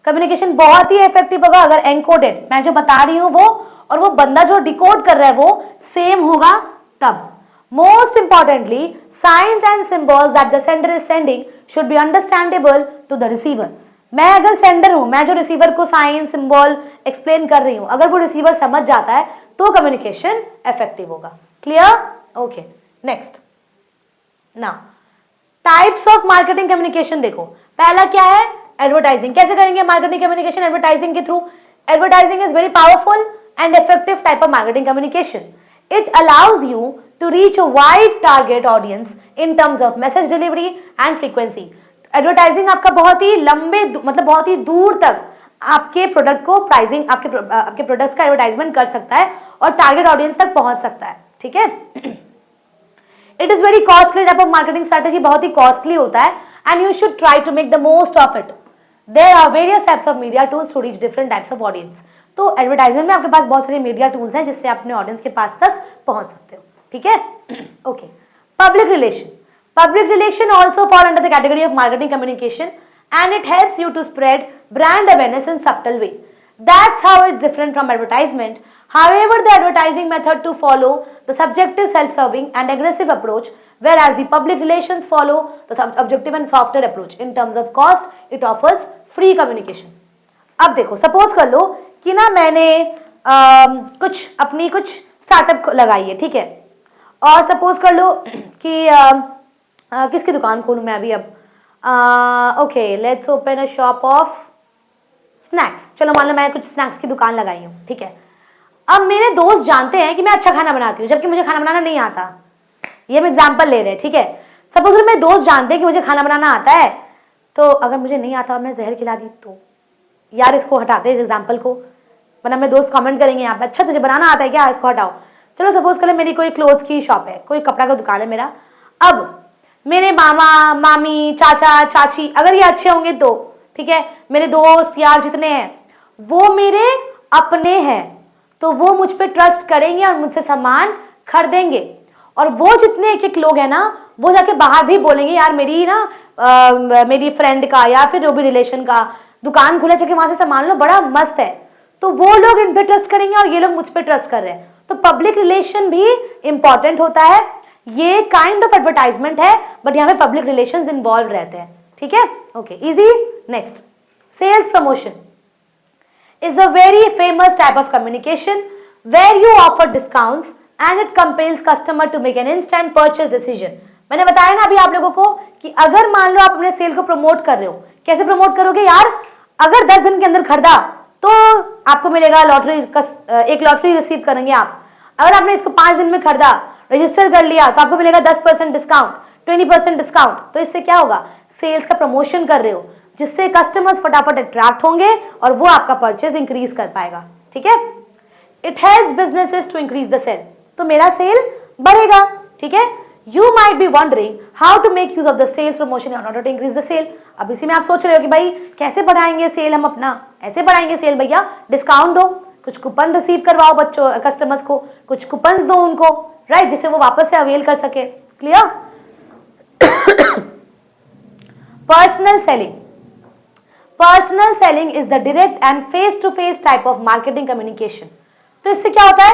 Communication बहुत ही इफेक्टिव होगा अगर एनकोडेड, मैं जो बता रही हूं वो, और वो बंदा जो डिकोड कर रहा है वो सेम होगा तब। Most importantly signs and symbols that the sender is sending should be understandable to the receiver. मैं अगर सेंडर हूं, मैं जो रिसीवर को साइन सिंबल एक्सप्लेन कर रही हूं, अगर वो रिसीवर समझ जाता है तो कम्युनिकेशन इफेक्टिव होगा। Clear? Okay. Next, now types of marketing communication देखो। पहला क्या है, एडवर्टाइजिंग। कैसे करेंगे मार्केटिंग कम्युनिकेशन? एडवर्टाइजिंग के through. Advertising is very powerful and effective type of marketing communication. It allows you to reach a wide target audience in terms of message delivery and frequency. Advertising आपका बहुत ही लंबे मतलब बहुत ही दूर तक आपके product को प्राइसिंग, आपके प्रोडक्ट्स का एडवर्टाइजमेंट कर सकता है और टारगेट ऑडियंस तक पहुंच सकता है, ठीक है। It is very costly type of marketing strategy, बहुत ही कॉस्टली होता है and you should try to make the most of it. There are various types of media tools to reach different types of audience. तो advertisement में आपके पास बहुत सारे media tools हैं जिससे आप अपने ऑडियंस के पास तक पहुंच सकते हो, ठीक है। Okay. Public relation, public relation also fall under the category of marketing communication and it helps you to spread brand awareness in subtle way. That's how it's different from advertisement. However, the advertising method to follow the subjective, self-serving and aggressive approach, whereas the public relations follow the objective and softer approach. In terms of cost, it offers free communication. अब देखो, suppose कर लो कि ना मैंने कुछ startup लगाइए, ठीक है। और सपोज कर लो कि किसकी दुकान खोलूं मैं अभी अब, okay let's open a shop of snacks. चलो मान लो मैं कुछ स्नैक्स की दुकान लगाई हूँ, ठीक है। अब मेरे दोस्त जानते हैं कि मैं अच्छा खाना बनाती हूँ, जबकि मुझे खाना बनाना नहीं आता। ये हम एग्जाम्पल ले रहे हैं, ठीक है। सपोज मेरे दोस्त जानते हैं कि मुझे खाना बनाना आता है, तो अगर मुझे नहीं आता और मैं जहर खिला दी तो यार इसको हटाते हैं इस एग्जाम्पल को, वरना मेरे दोस्त कमेंट करेंगे यहाँ पे, अच्छा तुझे बनाना आता है क्या, इसको हटाओ। चलो सपोज करें मेरी कोई क्लोथ्स की शॉप है, कोई कपड़ा का दुकान है मेरा। अब मेरे मामा मामी चाचा चाची अगर ये अच्छे होंगे तो ठीक है, मेरे दोस्त यार जितने हैं वो मेरे अपने हैं, तो वो मुझ पे ट्रस्ट करेंगे और मुझसे सामान खरीदेंगे। और वो जितने एक एक लोग हैं ना, वो जाके बाहर भी बोलेंगे यार मेरी ना मेरी फ्रेंड का या फिर जो भी रिलेशन का दुकान खुला, जाके वहां से सामान लो, बड़ा मस्त है। तो वो लोग इन पे ट्रस्ट करेंगे और ये लोग मुझ पे ट्रस्ट कर रहे हैं। तो पब्लिक रिलेशन भी इंपॉर्टेंट होता है। ये काइंड ऑफ एडवर्टाइजमेंट है, बट यहाँ पे पब्लिक रिलेशंस इन्वॉल्व रहते हैं, ठीक है। Okay easy. Next, sales promotion is a very famous type of communication where you offer discounts and it compels customer to make an instant purchase decision. मैंने बताया ना अभी आप लोगों को कि अगर मान लो आप अपने सेल को प्रमोट कर रहे हो, कैसे प्रमोट करोगे यार, अगर 10 दिन के अंदर खरीदा तो आपको मिलेगा लॉटरी, एक लॉटरी रिसीव करेंगे आप। अगर आपने इसको 5 दिन में खरीदा, रजिस्टर कर लिया, तो आपको मिलेगा 10% डिस्काउंट, 20% डिस्काउंट। तो इससे क्या होगा, सेल्स का प्रमोशन कर रहे हो, जिससे कस्टमर्स फटाफट अट्रैक्ट होंगे और वो आपका परचेज इंक्रीज कर पाएगा, ठीक है। It helps businesses to increase the sale, तो मेरा सेल बढ़ेगा, ठीक है। You might be wondering how to make use of the sales promotion in order to increase the sale. अब इसी में आप सोच रहे हो कि भाई कैसे बढ़ाएंगे सेल हम अपना, ऐसे बढ़ाएंगे सेल भैया, डिस्काउंट दो, कुछ कूपन रिसीव करवाओ बच्चों कस्टमर्स को, कुछ कूपन्स दो उनको, राइट, जिससे वो वापस से अवेल कर सके। Clear. Personal selling, personal selling is the direct and face to face type of marketing communication. तो इससे क्या होता है,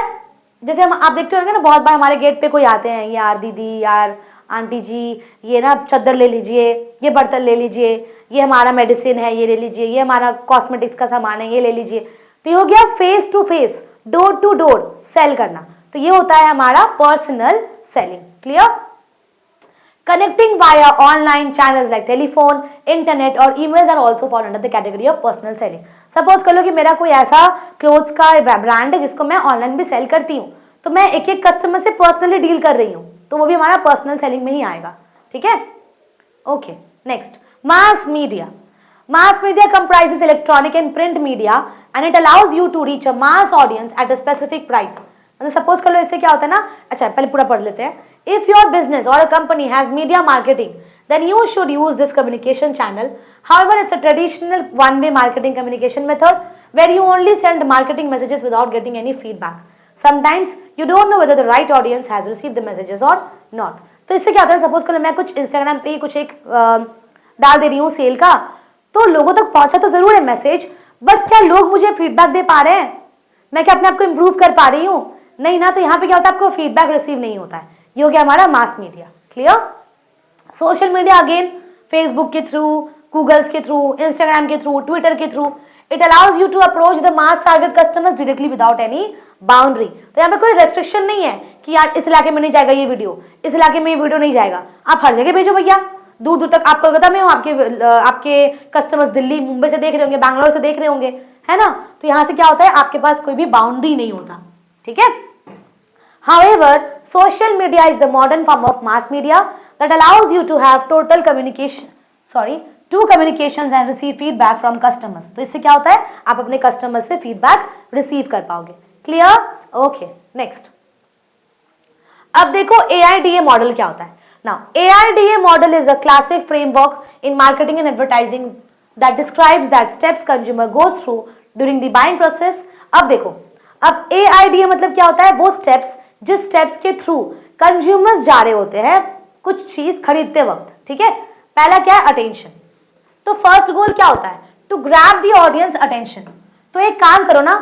जैसे हम आप देखते होंगे ना बहुत बार हमारे गेट पे कोई आते हैं, यार दीदी यार आंटी जी ये ना चादर ले लीजिए, ये बर्तन ले लीजिए, ये हमारा मेडिसिन है ये ले लीजिए, ये हमारा कॉस्मेटिक्स का सामान है ये ले लीजिए। तो ये हो गया face to face, door to door sale करना, तो ये होता है हमारा personal selling. Clear. Connecting via online channels like telephone, internet और emails are also fall under the category of personal selling. Suppose कर लो कि मेरा कोई ऐसा क्लोथ्स का ब्रांड है जिसको मैं ऑनलाइन भी सेल करती हूँ, तो मैं एक एक कस्टमर से पर्सनली डील कर रही हूँ, तो वो भी हमारा पर्सनल सेलिंग में ही आएगा, ठीक है। Okay next, mass media. Mass media comprises electronic and print media and it allows you to reach a mass audience at a specific price. मतलब सपोज कर लो इससे क्या होता है ना, अच्छा पहले पूरा पढ़ लेते हैं। If your business or a company has media marketing, then you should use this communication channel. However, it's a traditional one-way marketing communication method where you only send marketing messages without getting any feedback. Sometimes you don't know whether the right audience has received the messages or not. तो इससे क्या होता है, suppose करो मैं कुछ Instagram पे कुछ एक डाल दे रही हूँ सेल का, तो लोगों तक पहुंचा तो जरूर है मैसेज, बट क्या लोग मुझे फीडबैक दे पा रहे हैं, मैं क्या अपने आप को इम्प्रूव कर पा रही हूँ, नहीं ना। तो यहाँ पे क्या होता है, आपको फीडबैक रिसीव नहीं होता है। ये हो गया हमारा mass media. Clear. Social media again, Facebook के थ्रू, गूगल्स के थ्रू, इंस्टाग्राम के थ्रू, ट्विटर के थ्रू, it allows you to approach the mass target customers directly without any boundary. तो यहाँ पे कोई रेस्ट्रिक्शन नहीं है कि यार इस इलाके में नहीं जाएगा ये वीडियो, इस इलाके में ये वीडियो नहीं जाएगा, आप हर जगह भेजो भैया, दूर दूर तक। आप कोलकाता में हो, आपके कस्टमर्स दिल्ली मुंबई से देख रहे होंगे, बैंगलोर से देख रहे होंगे, है ना। तो यहाँ से क्या होता है, आपके पास कोई भी बाउंड्री नहीं होता, ठीक है। However, social media is the modern form of mass media that allows you to have two communications and receive feedback from customers. तो इससे क्या होता है, आप अपने कस्टमर से फीडबैक रिसीव कर पाओगे। क्लियर। ओके नेक्स्ट, अब देखो AIDA मॉडल क्या होता है। Now, AIDA model is a classic framework in marketing and advertising that describes that steps consumer goes through during the buying process. अब देखो, अब AIDA मतलब क्या होता है, वो स्टेप्स जिस स्टेप्स के थ्रू कंज्यूमर्स जा रहे होते हैं कुछ चीज खरीदते वक्त, ठीक है। पहला क्या है, अटेंशन। तो फर्स्ट गोल क्या होता है, to grab the audience attention. तो एक काम करो ना,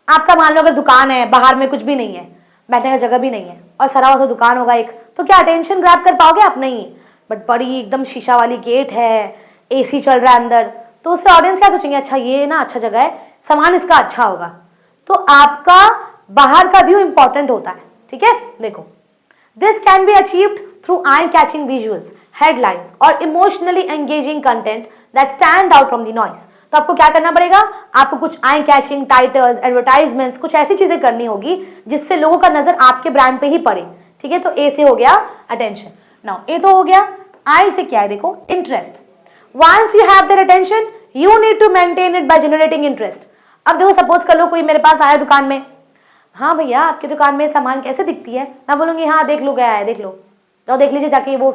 आपका मान लो अगर दुकान है, बाहर में कुछ भी नहीं है, बैठने का जगह भी नहीं है और सरा हुआ दुकान होगा एक, तो क्या अटेंशन ग्रैब कर पाओगे आप? नहीं। बट बड़ी एकदम शीशा वाली गेट है, AC चल रहा है अंदर, तो उससे ऑडियंस क्या सोचेंगे, अच्छा ये ना अच्छा जगह है, सामान इसका अच्छा होगा। तो आपका बाहर का व्यू इंपॉर्टेंट होता है, ठीक है, देखो this can be achieved through eye catching visuals, headlines और emotionally engaging content that stand out from the noise. तो आपको क्या करना पड़ेगा, आपको कुछ आई कैचिंग टाइटल्स, एडवर्टाइजमेंट्स, कुछ ऐसी चीजें करनी होगी जिससे लोगों का नजर आपके ब्रांड पे ही पड़े। ठीक है, तो ए से हो गया अटेंशन। नाउ ए तो हो गया, आई से क्या है, देखो interest. Once you have their attention you need to maintain it by generating interest. अब देखो सपोज कर लो कोई मेरे पास आया दुकान में, हाँ भैया आपकी दुकान में सामान कैसे दिखती है, मैं बोलूंगी हाँ देख लो गया है, देख लो तो देख लीजिए जाके, वो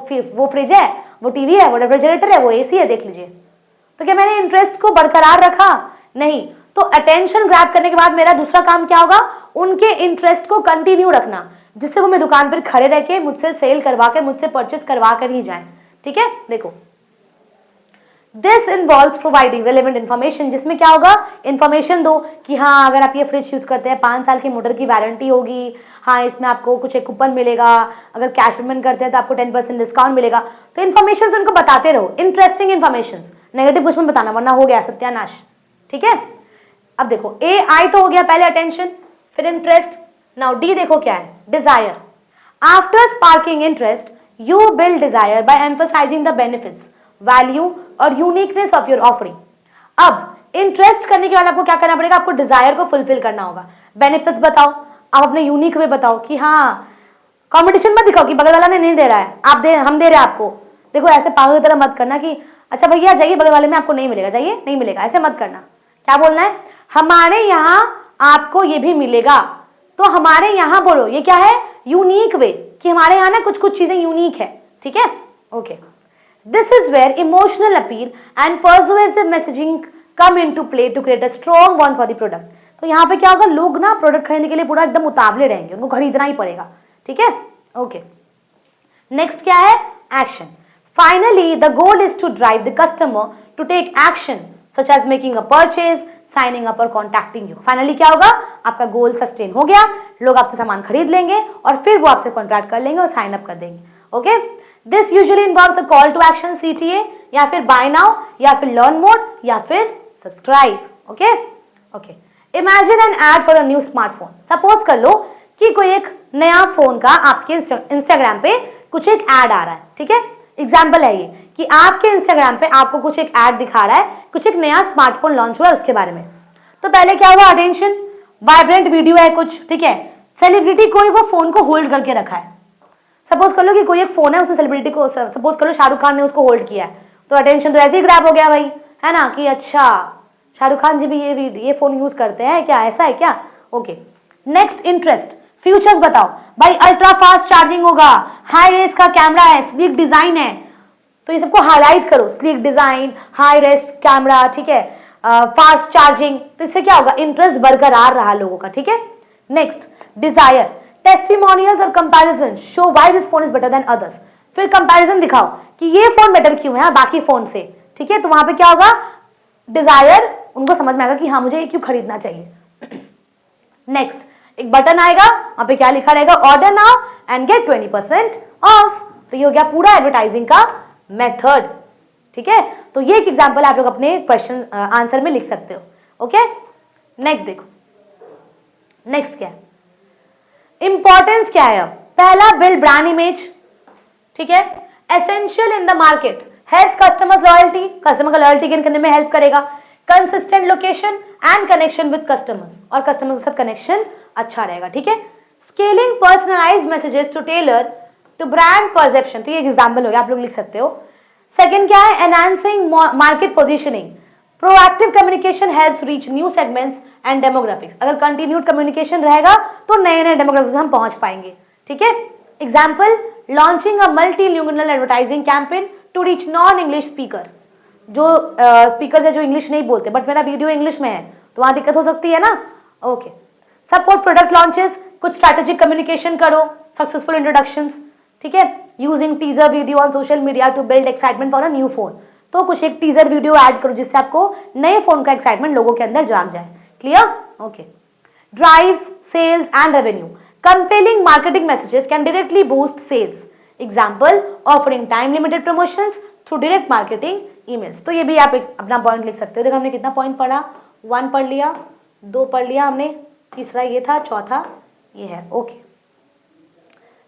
फ्रिज है, वो टीवी है, वो रेफ्रिजरेटर है, वो एसी है, देख लीजिए। तो क्या मैंने इंटरेस्ट को बरकरार रखा? नहीं। तो अटेंशन ग्रैब करने के बाद मेरा दूसरा काम क्या होगा, उनके इंटरेस्ट को कंटिन्यू रखना, जिससे वो मैं दुकान पर खड़े रह के मुझसे सेल करवा कर, मुझसे परचेस करवा कर ही जाए। ठीक है, देखो this involves providing relevant information, जिसमें क्या होगा, इन्फॉर्मेशन दो कि हाँ अगर आप ये फ्रिज यूज करते हैं 5 साल की मोटर की वारंटी होगी, हाँ इसमें आपको कुछ एक कूपन मिलेगा, अगर कैश पेमेंट करते हैं तो आपको 10% डिस्काउंट मिलेगा। तो इन्फॉर्मेशन उनको बताते रहो, इंटरेस्टिंग इन्फॉर्मेशन, नेगेटिव कुछ मत बताना वरना हो गया सत्यानाश। ठीक है, अब देखो ए आई तो हो गया पहले अटेंशन, फिर इंटरेस्ट। नाउ डी देखो क्या है, desire. After sparking interest you build desire by emphasising the benefits, value और यूनिकनेस ऑफ योर ऑफरिंग। अब इंटरेस्ट करने के बाद आपको क्या करना पड़ेगा, आपको डिजायर को फुलफिल करना होगा। बेनिफिट्स बताओ, आप अपने यूनिक वे बताओ कि हाँ कंपटीशन मत दिखाओ कि बगल वाला ने नहीं दे रहा है, आप दे, हम दे रहे हैं आपको। देखो ऐसे पागल की तरह मत करना कि अच्छा भैया जाइए बगल वाले में आपको नहीं मिलेगा, जाइए नहीं मिलेगा, ऐसे मत करना। क्या बोलना है, हमारे यहाँ आपको ये भी मिलेगा। तो हमारे यहाँ बोलो, ये क्या है, यूनिक वे, कि हमारे यहाँ ना कुछ कुछ चीजें यूनिक है। ठीक है, okay. This is where emotional appeal and persuasive messaging come into play to create a strong bond for the product. तो यहाँ पे क्या होगा, लोग ना प्रोडक्ट खरीदने के लिए पूरा एकदम उतावले रहेंगे, उनको खरीदना ही पड़ेगा। ठीक है, ओके। नेक्स्ट क्या है, action. Finally the goal is to drive the customer to take action such as making a purchase, signing up और कॉन्टैक्टिंग यू। फाइनली क्या होगा, आपका गोल सस्टेन हो गया, लोग आपसे सामान खरीद लेंगे और फिर वो आपसे कॉन्ट्रैक्ट कर लेंगे और साइन अप कर देंगे। Okay, this usually involves a call to action, CTA, या फिर बाय नाउ, या फिर लर्न मोर, या फिर subscribe. Okay okay. Imagine an ad for a new smartphone. Suppose कर लो कि कोई एक नया फोन का आपके इंस्टाग्राम पे कुछ एक एड आ रहा है। ठीक है, एग्जाम्पल है ये कि आपके इंस्टाग्राम पे आपको कुछ एक एड दिखा रहा है, कुछ एक नया स्मार्टफोन लॉन्च हुआ है उसके बारे में। तो पहले क्या हुआ, अटेंशन, वाइब्रेंट वीडियो है कुछ, ठीक है, सेलिब्रिटी कोई वो फोन को होल्ड करके रखा है। सपोज कर लो कि कोई एक फोन है, उसने सेलिब्रिटी को, सपोज कर लो शाहरुख खान ने उसको होल्ड किया है, तो अटेंशन तो ऐसे ही ग्रैब हो गया भाई, है ना, कि अच्छा शाहरुख खान जी भी ये फोन यूज करते हैं क्या, ऐसा है क्या। ओके, नेक्स्ट इंटरेस्ट, फ्यूचर्स बताओ भाई, अल्ट्रा फास्ट चार्जिंग होगा, हाई रेस का कैमरा है, स्लीक डिजाइन है, तो ये सबको हाईलाइट करो, sleek design, high res camera, ठीक है, फास्ट चार्जिंग। तो इससे क्या होगा, इंटरेस्ट बरकरार रहा लोगों का। ठीक है, नेक्स्ट डिजायर, टेस्टिमोनियल्स और comparison show why this phone is better than others. फिर कंपैरिजन दिखाओ कि ये फोन बेटर क्यों है बाकी फोन से। ठीक है, तो वहां पे क्या होगा, डिजायर, उनको समझ में आएगा कि हाँ मुझे ये क्यों खरीदना चाहिए। नेक्स्ट एक बटन आएगा, वहां पे क्या लिखा रहेगा, order now and get 20% off. तो ये हो गया पूरा एडवर्टाइजिंग का मेथड। ठीक है, तो ये एक एग्जांपल आप लोग अपने क्वेश्चन आंसर में लिख सकते हो। ओके, नेक्स्ट देखो, नेक्स्ट क्या है, इंपॉर्टेंस क्या है। अब पहला, बिल्ड ब्रांड इमेज। ठीक है, essential in the market, helps customers loyalty, customer का लॉयल्टी गेन करने में हेल्प करेगा। Consistent location and connection with customers, और कस्टमर के साथ कनेक्शन अच्छा रहेगा। ठीक है, scaling personalised messages to tailor to brand perception, तो ये एग्जांपल हो गया, आप लोग लिख सकते हो। सेकंड क्या है, enhancing market positioning, proactive communication helps reach new segments and demographics. अगर कंटिन्यूड कम्युनिकेशन रहेगा तो नए नए डेमोग्राफिक्स में हम पहुंच पाएंगे। ठीक है, example, launching a multilingual advertising campaign to reach non English speakers. जो स्पीकर्स है जो इंग्लिश नहीं बोलते बट मेरा वीडियो इंग्लिश में है, तो वहां दिक्कत हो सकती है ना। ओके, सपोर्ट प्रोडक्ट लॉन्चेस, कुछ स्ट्रैटेजिक कम्युनिकेशन करो, सक्सेसफुल इंट्रोडक्शंस। ठीक है, using teaser video on social media to build excitement for a new phone. तो कुछ एक टीजर वीडियो ऐड करो जिससे आपको नए फोन का एक्साइटमेंट लोगों के अंदर जाग जाए। Clear, okay. Drives sales and revenue, compelling marketing messages can directly boost sales. Example, offering time limited promotions through direct marketing emails. तो ये भी आप एक अपना पॉइंट लिख सकते हो। देखो हमने कितना पॉइंट पढ़ा, 1 पढ़ लिया, 2 पढ़ लिया हमने, तीसरा ये था, चौथा ये है। ओके,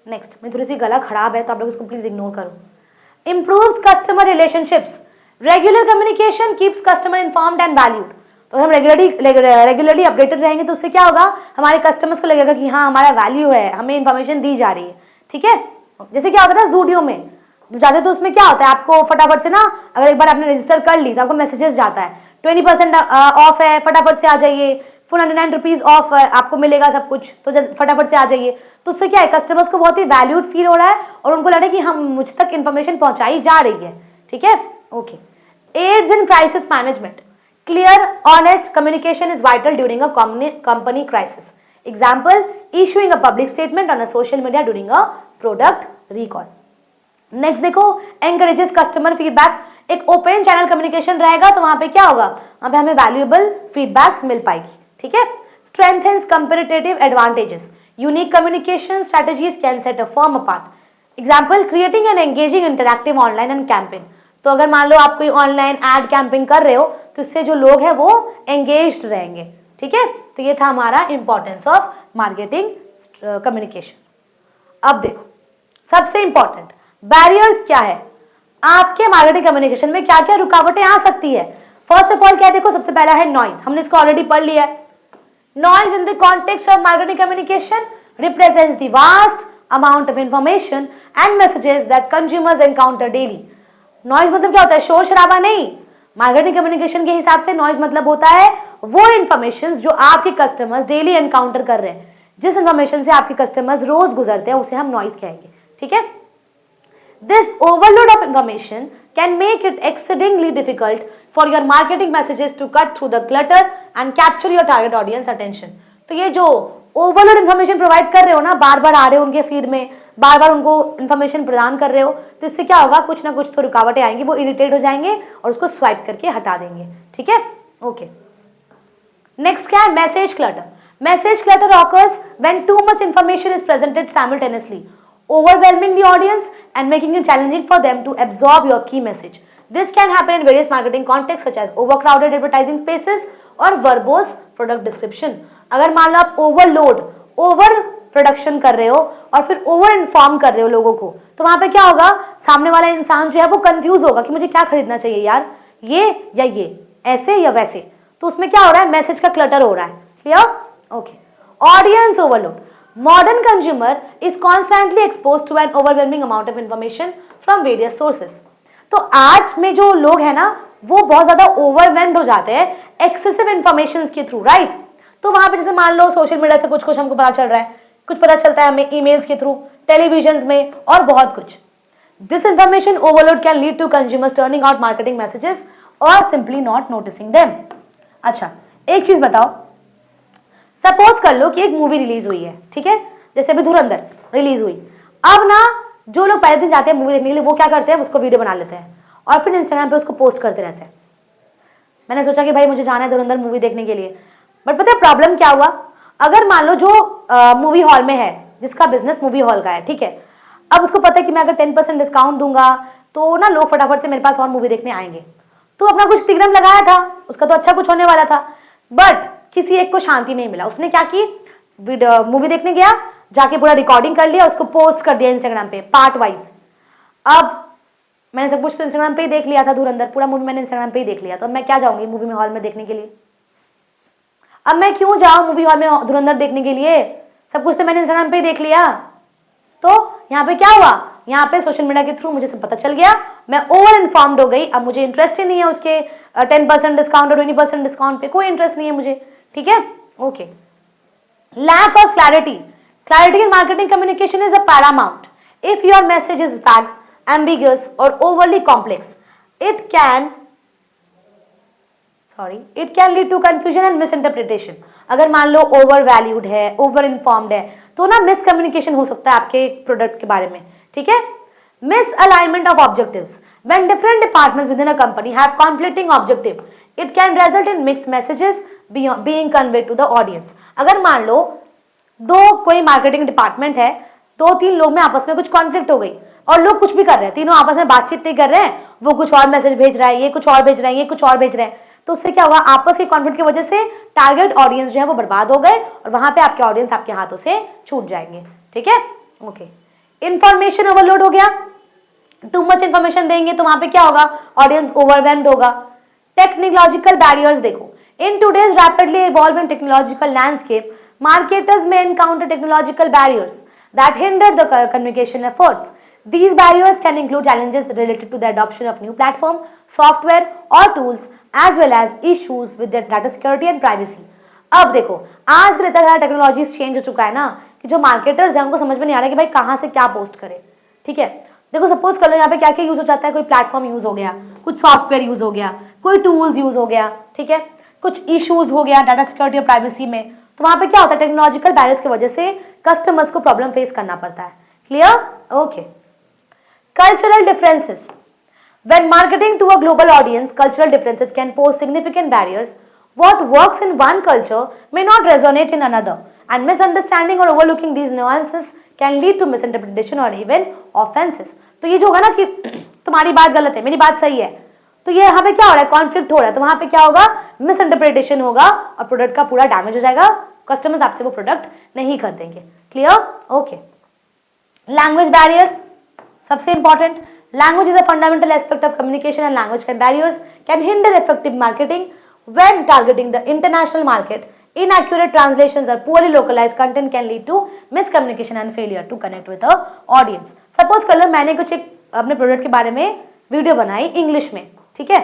नेक्स्ट, मैं थोड़ी सी गला खराब है तो आप लोग इसको प्लीज इग्नोर करो। Improves customer relationships, regular communication keeps customer informed and valued. तो हम रेगुलरली अपडेटेड रहेंगे तो उससे क्या होगा, हमारे कस्टमर्स को लगेगा कि हाँ हमारा वैल्यू है, हमें इन्फॉर्मेशन दी जा रही है। ठीक है, जैसे क्या होता है ना जूडियो में जाते तो उसमें क्या होता है, आपको फटाफट से ना अगर एक बार आपने रजिस्टर कर ली तो आपको मैसेजेस जाता है 20% ऑफ है, फटाफट से आ जाइए, 499 रुपीज ऑफ आपको मिलेगा सब कुछ, तो फटाफट से आ जाइए। तो उससे क्या है, कस्टमर्स को बहुत ही वैल्यूड फील हो रहा है और उनको लग रहा है कि हम मुझ तक इन्फॉर्मेशन पहुंचाई जा रही है। ठीक है, okay. Aids in crisis management, clear honest communication is vital during a company crisis. Example, issuing a public statement on a social media during a product recall. Next देखो, एंकरेजेस कस्टमर फीडबैक, एक open channel communication रहेगा तो वहां पे क्या होगा, वहां पे हमें वैल्यूएबल फीडबैक्स मिल पाएगी। ठीक है, strengthens comparative advantages, unique communication strategies can set a firm apart. Example, creating an engaging interactive online and campaign. तो अगर मान लो आप कोई ऑनलाइन एड कैंपेन कर रहे हो तो इससे जो लोग हैं वो एंगेज्ड रहेंगे। ठीक है, तो ये था हमारा इंपॉर्टेंस ऑफ मार्केटिंग कम्युनिकेशन। अब देखो सबसे इंपॉर्टेंट बैरियर्स क्या है, आपके मार्केटिंग कम्युनिकेशन में क्या क्या रुकावटें आ सकती है। फर्स्ट ऑफ ऑल क्या देखो, सबसे पहला है नॉइज, हमने इसको ऑलरेडी पढ़ लिया है। Noise in the context of marketing communication represents the vast amount of information and messages that consumers encounter daily. Noise मतलब क्या होता है, शोर शराबा नहीं। मार्केटिंग कम्युनिकेशन के हिसाब से नॉइज मतलब होता है वो इंफॉर्मेशन जो आपके कस्टमर्स डेली एनकाउंटर कर रहे हैं, जिस इंफॉर्मेशन से आपके कस्टमर्स रोज गुजरते हैं उसे हम नॉइज कहेंगे। ठीक है, this overload of information can make it exceedingly difficult for your marketing messages to cut through the clutter and capture your target audience attention। तो ये जो ओवरलोड इन्फॉर्मेशन प्रोवाइड कर रहे हो ना, बार बार आ रहे हो उनके फीड में, बार बार उनको इन्फॉर्मेशन प्रदान कर रहे हो, तो इससे क्या होगा, कुछ ना कुछ तो रुकावटें आएंगी, वो इरिटेट हो जाएंगे और उसको स्वाइप करके हटा देंगे। ठीक है, ओके। नेक्स्ट क्या है, message clutter. Message clutter occurs when too much information is presented simultaneously, overwhelming the audience and making it challenging for them to absorb your key message. This can happen in various marketing contexts such as overcrowded advertising spaces or verbose product description. अगर मान लो आप overload, over production कर रहे हो और फिर over inform कर रहे हो लोगों को, तो वहां पे क्या होगा, सामने वाला इंसान जो है वो कंफ्यूज होगा कि मुझे क्या खरीदना चाहिए यार, ये या ये, ऐसे या वैसे। तो उसमें क्या हो रहा है, मैसेज का क्लटर हो रहा है। Clear, okay. Audience overload, modern consumer is constantly exposed to an overwhelming amount of information from various sources। तो आज में जो लोग हैं ना वो बहुत ज्यादा ओवरवेल्म्ड हो जाते हैं एक्सेसिव इंफॉर्मेशन के थ्रू, राइट। तो वहां पे जैसे मान लो सोशल मीडिया से कुछ कुछ हमको पता चल रहा है, कुछ पता चलता है हमें ईमेल्स के थ्रू, टेलीविजन में और बहुत कुछ। This information overload can lead to consumers turning out marketing messages और सिंपली नॉट नोटिसिंग देम। अच्छा एक चीज बताओ, सपोज कर लो कि एक मूवी रिलीज हुई है, ठीक है, जैसे अभी धुरंधर रिलीज हुई। अब ना जो लोग पहले दिन जाते हैं मूवी देखने के लिए वो क्या करते हैं, उसको वीडियो बना लेते हैं और फिर इंस्टाग्राम पे उसको पोस्ट करते रहते हैं। मैंने सोचा कि भाई मुझे जाना है धुरंधर मूवी देखने के लिए, बट पता है प्रॉब्लम क्या हुआ, अगर मान लो जो मूवी हॉल में है, जिसका बिजनेस मूवी हॉल का है, ठीक है, अब उसको पता है कि मैं अगर 10% डिस्काउंट दूंगा तो ना लोग फटाफट से मेरे पास और मूवी देखने आएंगे, तो अपना कुछ तिगड़म लगाया था, उसका तो अच्छा कुछ होने वाला था, बट किसी एक को शांति नहीं मिला। उसने क्या की, मूवी देखने गया, जाके पूरा रिकॉर्डिंग कर लिया, उसको पोस्ट कर दिया इंस्टाग्राम पे पार्ट वाइज। अब मैंने सब कुछ तो इंस्टाग्राम पे ही देख लिया था, धुरंधर पूरा मूवी मैंने इंस्टाग्राम पे ही देख लिया, तो अब मैं क्या जाऊंगी मूवी में हॉल में देखने के लिए। अब मैं क्यों जाऊं मूवी हॉल में धुरंधर देखने के लिए, सब कुछ तो मैंने इंस्टाग्राम पे ही देख लिया। तो यहाँ पे क्या हुआ, यहाँ पे सोशल मीडिया के थ्रू मुझे सब पता चल गया, मैं ओवर इन्फॉर्म्ड हो गई, अब मुझे इंटरेस्ट ही नहीं है उसके 10% डिस्काउंट और 20% डिस्काउंट पे, कोई इंटरेस्ट नहीं है मुझे। ठीक है, okay. Lack of clarity, clarity in marketing communication is a paramount. If your message is vague, ambiguous और overly complex, it can lead to confusion and misinterpretation. अगर मान लो ओवर वैल्यूड है, ओवर इन्फॉर्म्ड है, तो ना मिसकम्युनिकेशन हो सकता है आपके प्रोडक्ट के बारे में। ठीक है, misalignment of objectives, when different departments within a company have conflicting objective, it can result in mixed messages being conveyed to the audience। अगर मान लो कोई मार्केटिंग डिपार्टमेंट है, 2-3 लोग में आपस में कुछ कॉन्फ्लिक्ट हो गई और लोग कुछ भी कर रहे हैं, तीनों आपस में बातचीत नहीं कर रहे हैं, वो कुछ और मैसेज भेज रहा है, ये कुछ और भेज रहा है, ये कुछ और भेज रहे हैं, तो उससे क्या होगा, आपस के कॉन्फ्लिक्ट की वजह से टारगेट ऑडियंस जो है वो बर्बाद हो गए और वहां पे आपके ऑडियंस आपके हाथों से छूट जाएंगे। ठीक है, ओके। इंफॉर्मेशन ओवरलोड हो गया, टू मच इंफॉर्मेशन देंगे तो वहां पे क्या होगा, ऑडियंस ओवरवेल्म्ड होगा। टेक्नोलॉजिकल बैरियर्स देखो, in today's rapidly evolving technological landscape marketers may encounter technological barriers that hinder the communication efforts. These barriers can include challenges related to the adoption of new platform, software or tools as well as issues with their data security and privacy. अब देखो आज के तरह technology change हो चुका है ना कि जो मार्केटर्स हैं उनको समझ में नहीं आ रहा कि भाई कहाँ से क्या पोस्ट करें। ठीक है, देखो सपोज कर लो यहाँ पे क्या क्या यूज हो जाता है, कोई प्लेटफॉर्म यूज हो गया, कुछ सॉफ्टवेयर यूज हो गया, कोई टूल्स यूज हो गया, ठीक है, कुछ इश्यूज हो गया डाटा सिक्योरिटी और प्राइवेसी में, तो वहां पे क्या होता है टेक्नोलॉजिकल बैरियर्स की वजह से कस्टमर्स को प्रॉब्लम फेस करना पड़ता है। Clear? Okay. Cultural differences, when marketing to a global audience, cultural differences can pose significant barriers. What works in one culture may not resonate in another, and misunderstanding or overlooking these nuances can lead to misinterpretation or even offenses. तो ये जो होगा ना कि तुम्हारी बात गलत है, मेरी बात सही है, तो ये यहाँ पे क्या हो रहा है, कॉन्फ्लिक्ट हो रहा है, तो वहां पे क्या होगा, मिसइंटरप्रिटेशन होगा और प्रोडक्ट का पूरा डैमेज हो जाएगा, कस्टमर्स आपसे वो प्रोडक्ट नहीं खरीदेंगे। क्लियर? ओके। लैंग्वेज बैरियर सबसे important, language is a fundamental aspect of communication and language barriers can hinder effective marketing when targeting the international market. Inaccurate translations or poorly localized content can lead to miscommunication and failure to connect with the audience. Suppose कर लो मैंने कुछ एक अपने product के बारे में video बनाई इंग्लिश में, ठीक है,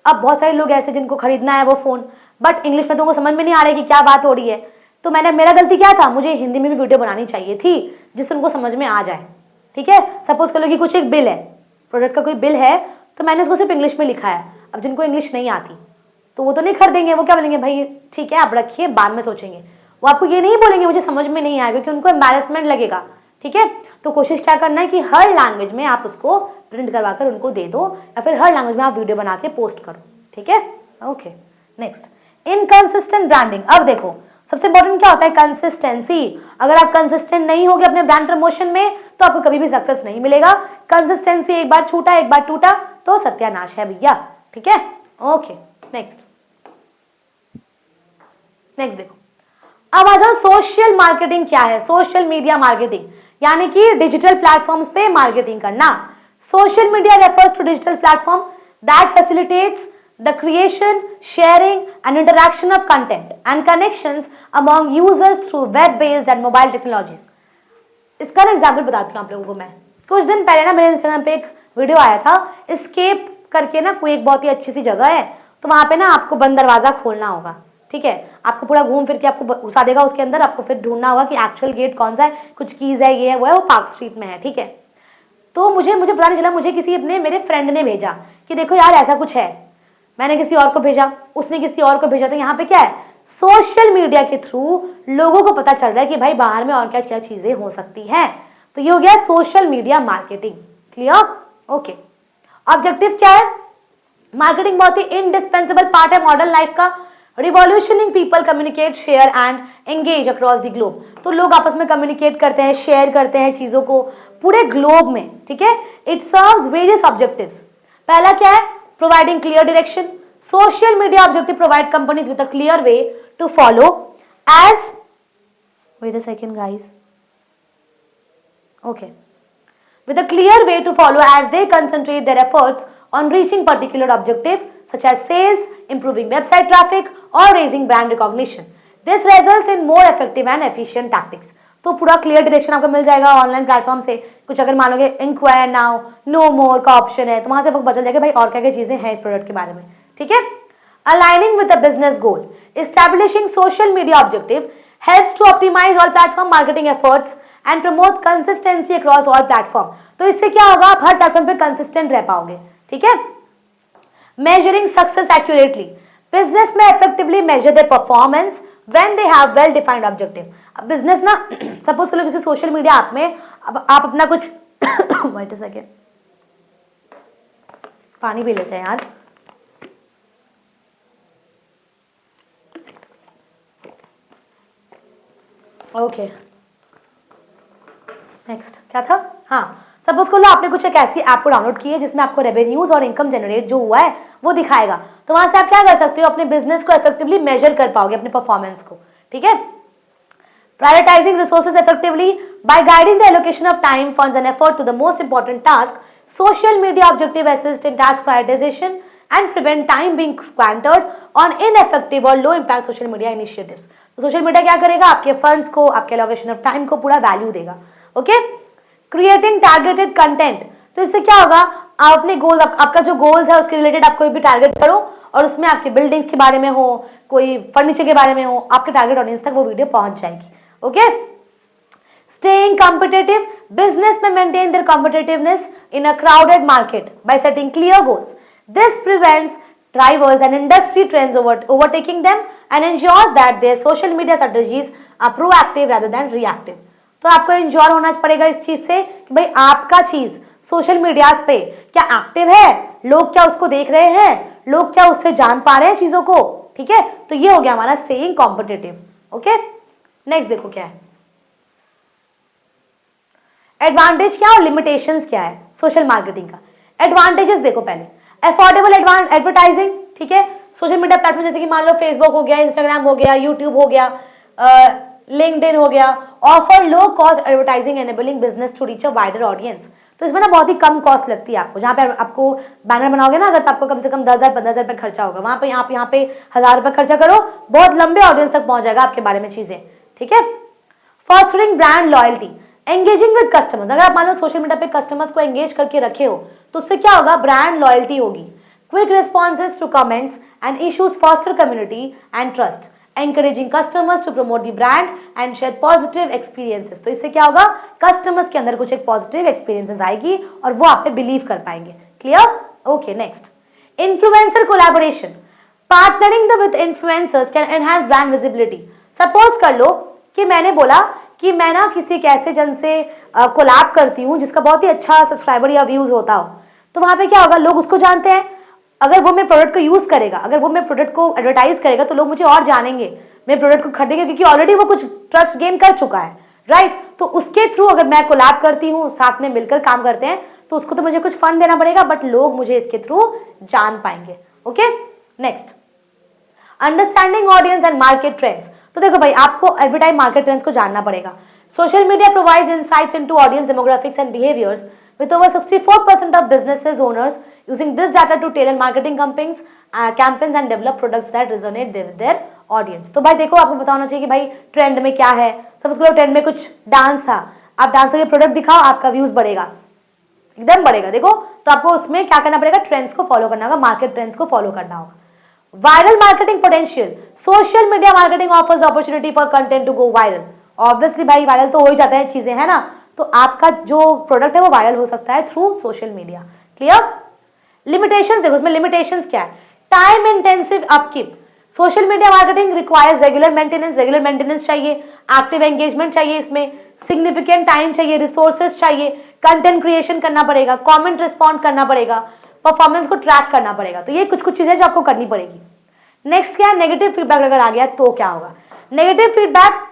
अब बहुत सारे लोग ऐसे जिनको खरीदना है वो फोन, बट इंग्लिश में तो उनको समझ में नहीं आ रहा है कि क्या बात हो रही है, तो मेरा गलती क्या था, मुझे हिंदी में भी वीडियो बनानी चाहिए थी जिससे उनको समझ में आ जाए। ठीक है, सपोज कर लो कि कुछ एक बिल है, प्रोडक्ट का कोई बिल है, तो मैंने उसको सिर्फ इंग्लिश में लिखा है, अब जिनको इंग्लिश नहीं आती तो वो तो नहीं खरीदेंगे, वो क्या बोलेंगे, भाई ठीक है आप रखिए बाद में सोचेंगे, वो आपको ये नहीं बोलेंगे मुझे समझ में नहीं आएगा, क्योंकि उनको एम्बैरेसमेंट लगेगा। ठीक है, तो कोशिश क्या करना है कि हर लैंग्वेज में आप उसको प्रिंट करवा कर उनको दे दो, या फिर हर लैंग्वेज में आप वीडियो बना के पोस्ट करो। ठीक है, ओके। Next, inconsistent branding. अब देखो सबसे इंपॉर्टेंट क्या होता है, कंसिस्टेंसी। अगर आप कंसिस्टेंट नहीं होगे अपने ब्रांड प्रमोशन में तो आपको कभी भी सक्सेस नहीं मिलेगा। कंसिस्टेंसी एक बार छूटा एक बार टूटा तो सत्यानाश है भैया। ठीक है, ओके। नेक्स्ट देखो, अब आ जाओ सोशल मार्केटिंग क्या है। सोशल मीडिया मार्केटिंग यानी कि डिजिटल प्लेटफॉर्म्स पे मार्केटिंग करना। Social media refers to digital platform that facilitates the creation, sharing and interaction of content and connections among users through web-based and mobile technologies. इसका ना example बताती हूँ आप लोगों को मैं। कुछ दिन पहले ना मेरे इंस्टाग्राम पे एक वीडियो आया था, एस्केप करके ना कोई एक बहुत ही अच्छी सी जगह है, तो वहां पे ना आपको बंद दरवाजा खोलना होगा। ठीक है, आपको पूरा घूम फिर के आपको घुसा देगा उसके अंदर, आपको फिर ढूंढना होगा कि एक्चुअल गेट कौन सा है, कुछ कीज है, ये है वो है, वो पार्क स्ट्रीट में है। ठीक है, तो मुझे पता नहीं चला, मुझे किसी अपने मेरे फ्रेंड ने भेजा कि देखो यार ऐसा कुछ है, मैंने किसी और को भेजा, उसने किसी और को भेजा, तो यहाँ पे क्या है, सोशल मीडिया के थ्रू लोगों को पता चल रहा है कि भाई बाहर में और क्या क्या चीजें हो सकती हैं। तो ये हो गया social media marketing. Clear? Okay. Objective क्या है, मार्केटिंग बहुत ही इंडिस्पेंसेबल पार्ट है मॉडर्न लाइफ का। Revolutionising people communicate, share and engage across the globe. तो लोग आपस में कम्युनिकेट करते हैं, शेयर करते हैं चीजों को पूरे ग्लोब में। ठीक है, इट सर्व्स वेरियस ऑब्जेक्टिव्स। पहला क्या है, providing clear direction. Social media objective provide companies with a clear way to follow as, wait a second guys, okay, with a clear way to follow as they concentrate their efforts on reaching particular objective such as sales, improving website traffic or raising brand recognition. This results in more effective and efficient tactics. तो पूरा clear direction आपको मिल जाएगा online platform से। कुछ अगर मानोगे inquire now, no मोर का option है, तो वहां से आपको बदल जाएगा भाई और क्या क्या चीजें हैं इस प्रोडक्ट के बारे में। ठीक है, aligning with the business goal, establishing social media objective helps to optimise all platform marketing efforts and promotes consistency across all platform. तो इससे क्या होगा, आप हर प्लेटफॉर्म पे कंसिस्टेंट रह पाओगे। ठीक है, मेजरिंग सक्सेस एक्यूरेटली, बिजनेस में effectively measure the performance when they have well defined objective. अब बिजनेस ना सपोज कर लो किसी सोशल मीडिया ऐप में, अब आप अपना कुछ wait a second, पानी पी लेते हैं यार। ओके, नेक्स्ट क्या था, हाँ, सपोज कर लो आपने कुछ एक ऐसी ऐप को डाउनलोड की है जिसमें आपको रेवेन्यूज और इनकम जनरेट जो हुआ है वो दिखाएगा, तो वहां से आप क्या कर सकते हो, अपने बिजनेस को इफेक्टिवली मेजर कर पाओगे, अपने परफॉर्मेंस को। ठीक है, Prioritizing resources effectively by guiding the allocation of time, funds and effort to the most important task. Social media objective assist in task prioritization and prevent time being squandered on ineffective or low impact social media initiatives. तो social media क्या करेगा, आपके funds को, आपके allocation of time को पूरा value देगा. Okay, creating targeted content. तो इससे क्या होगा, आप अपने गोल, आपका जो गोल्स है उसके रिलेटेड आप कोई भी टारगेट करो और उसमें आपके बिल्डिंग्स के बारे में हो, कोई फर्नीचर के बारे में हो, आपके टारगेट ऑडियंस तक वो वीडियो पहुंच जाएगी. Okay, staying competitive. बिजनेस में maintain their competitiveness in a crowded market bye setting clear goals. This prevents rivals and industry trends overtaking them and ensures that their social media strategies are proactive rather than reactive. तो आपको ensure होना पड़ेगा इस चीज से कि भाई आपका चीज सोशल मीडिया पे क्या एक्टिव है, लोग क्या उसको देख रहे हैं, लोग क्या उससे जान पा रहे हैं चीजों को. ठीक है, तो ये हो गया हमारा स्टेइंग कॉम्पिटिटिव. ओके, नेक्स्ट देखो क्या है, एडवांटेज क्या और लिमिटेशंस क्या है सोशल मार्केटिंग का. एडवांटेजेस देखो पहले, अफोर्डेबल एडवर्टाइजिंग. ठीक है, सोशल मीडिया प्लेटफॉर्म जैसे कि मान लो फेसबुक हो गया, इंस्टाग्राम हो गया, यूट्यूब हो गया, लिंक्डइन हो गया, offer low cost advertising enabling business to reach a wider audience. तो इसमें ना बहुत ही कम कॉस्ट लगती है आपको. जहाँ पे आपको बैनर बनाओगे ना, अगर तो आपको कम से कम 10,000 15,000 रुपए खर्चा होगा, वहां पे यहाँ पे 1,000 रुपए खर्चा करो, बहुत लंबे ऑडियंस तक पहुंच जाएगा आपके बारे में चीजें. ठीक है, fostering brand loyalty, engaging with customers. अगर आप मान लो सोशल मीडिया पे कस्टमर्स को एंगेज करके रखे हो तो उससे क्या होगा, ब्रांड लॉयल्टी होगी. Quick responses to comments and issues foster community and trust. encouraging customers to promote the brand and share positive experiences. तो इससे क्या होगा, कस्टमर्स के अंदर कुछ एक पॉजिटिव एक्सपीरियंसेस आएगी और वो आप पे बिलीव कर पाएंगे. Clear. Okay, next, influencer collaboration. Partnering with influencers can enhance brand visibility. Suppose कर लो कि मैंने बोला कि मैं ना किसी एक ऐसे जन से कोलैब करती हूँ जिसका बहुत ही अच्छा सब्सक्राइबर या व्यूज होता हो. तो वहां पे क्या होगा, लोग उसको जानते हैं, अगर वो मेरे प्रोडक्ट को यूज करेगा, अगर वो मेरे प्रोडक्ट को एडवर्टाइज करेगा तो लोग मुझे और जानेंगे, मेरे प्रोडक्ट को खरीदेंगे क्योंकि ऑलरेडी वो कुछ ट्रस्ट गेन कर चुका है. राइट, तो उसके थ्रू अगर मैं कोलैब करती हूँ, साथ में मिलकर काम करते हैं, तो उसको तो मुझे कुछ फंड देना पड़ेगा, बट लोग मुझे इसके थ्रू जान पाएंगे. Okay, next, understanding audience and market trends. तो देखो भाई, आपको एडवर्टाइज मार्केट ट्रेंड्स को जानना पड़ेगा. Social media provides insights into audience demographics and behaviours with over 64% of businesses owners using this data to tailor marketing campaigns and develop products that resonate with their audience. तो भाई देखो, आपको बताना चाहिए कि भाई ट्रेंड में क्या है. सपोज करो ट्रेंड में कुछ डांस था, आप डांस के प्रोडक्ट दिखाओ, आपका व्यूज बढ़ेगा, एकदम बढ़ेगा. देखो, तो आपको उसमें क्या करना पड़ेगा, ट्रेंड्स को फॉलो करना होगा, मार्केट ट्रेंड्स को फॉलो करना होगा. Viral marketing potential. Social media marketing offers the opportunity for content to go viral. Obviously भाई वायरल तो हो ही जाते हैं चीजें, है ना. तो आपका जो प्रोडक्ट है वो वायरल हो सकता है through social media. Clear. Limitations देखो, इसमें लिमिटेशंस क्या है, time intensive upkeep. Social media marketing requires regular maintenance चाहिए, एक्टिव एंगेजमेंट चाहिए, इसमें सिग्निफिकेंट टाइम चाहिए, रिसोर्सेज चाहिए, कंटेंट क्रिएशन करना पड़ेगा, कमेंट रिस्पॉन्ड करना पड़ेगा, परफॉर्मेंस को ट्रैक करना पड़ेगा. तो ये कुछ चीजें जो आपको करनी पड़ेगी. नेक्स्ट क्या है, नेगेटिव फीडबैक अगर आ गया तो क्या होगा. नेगेटिव फीडबैक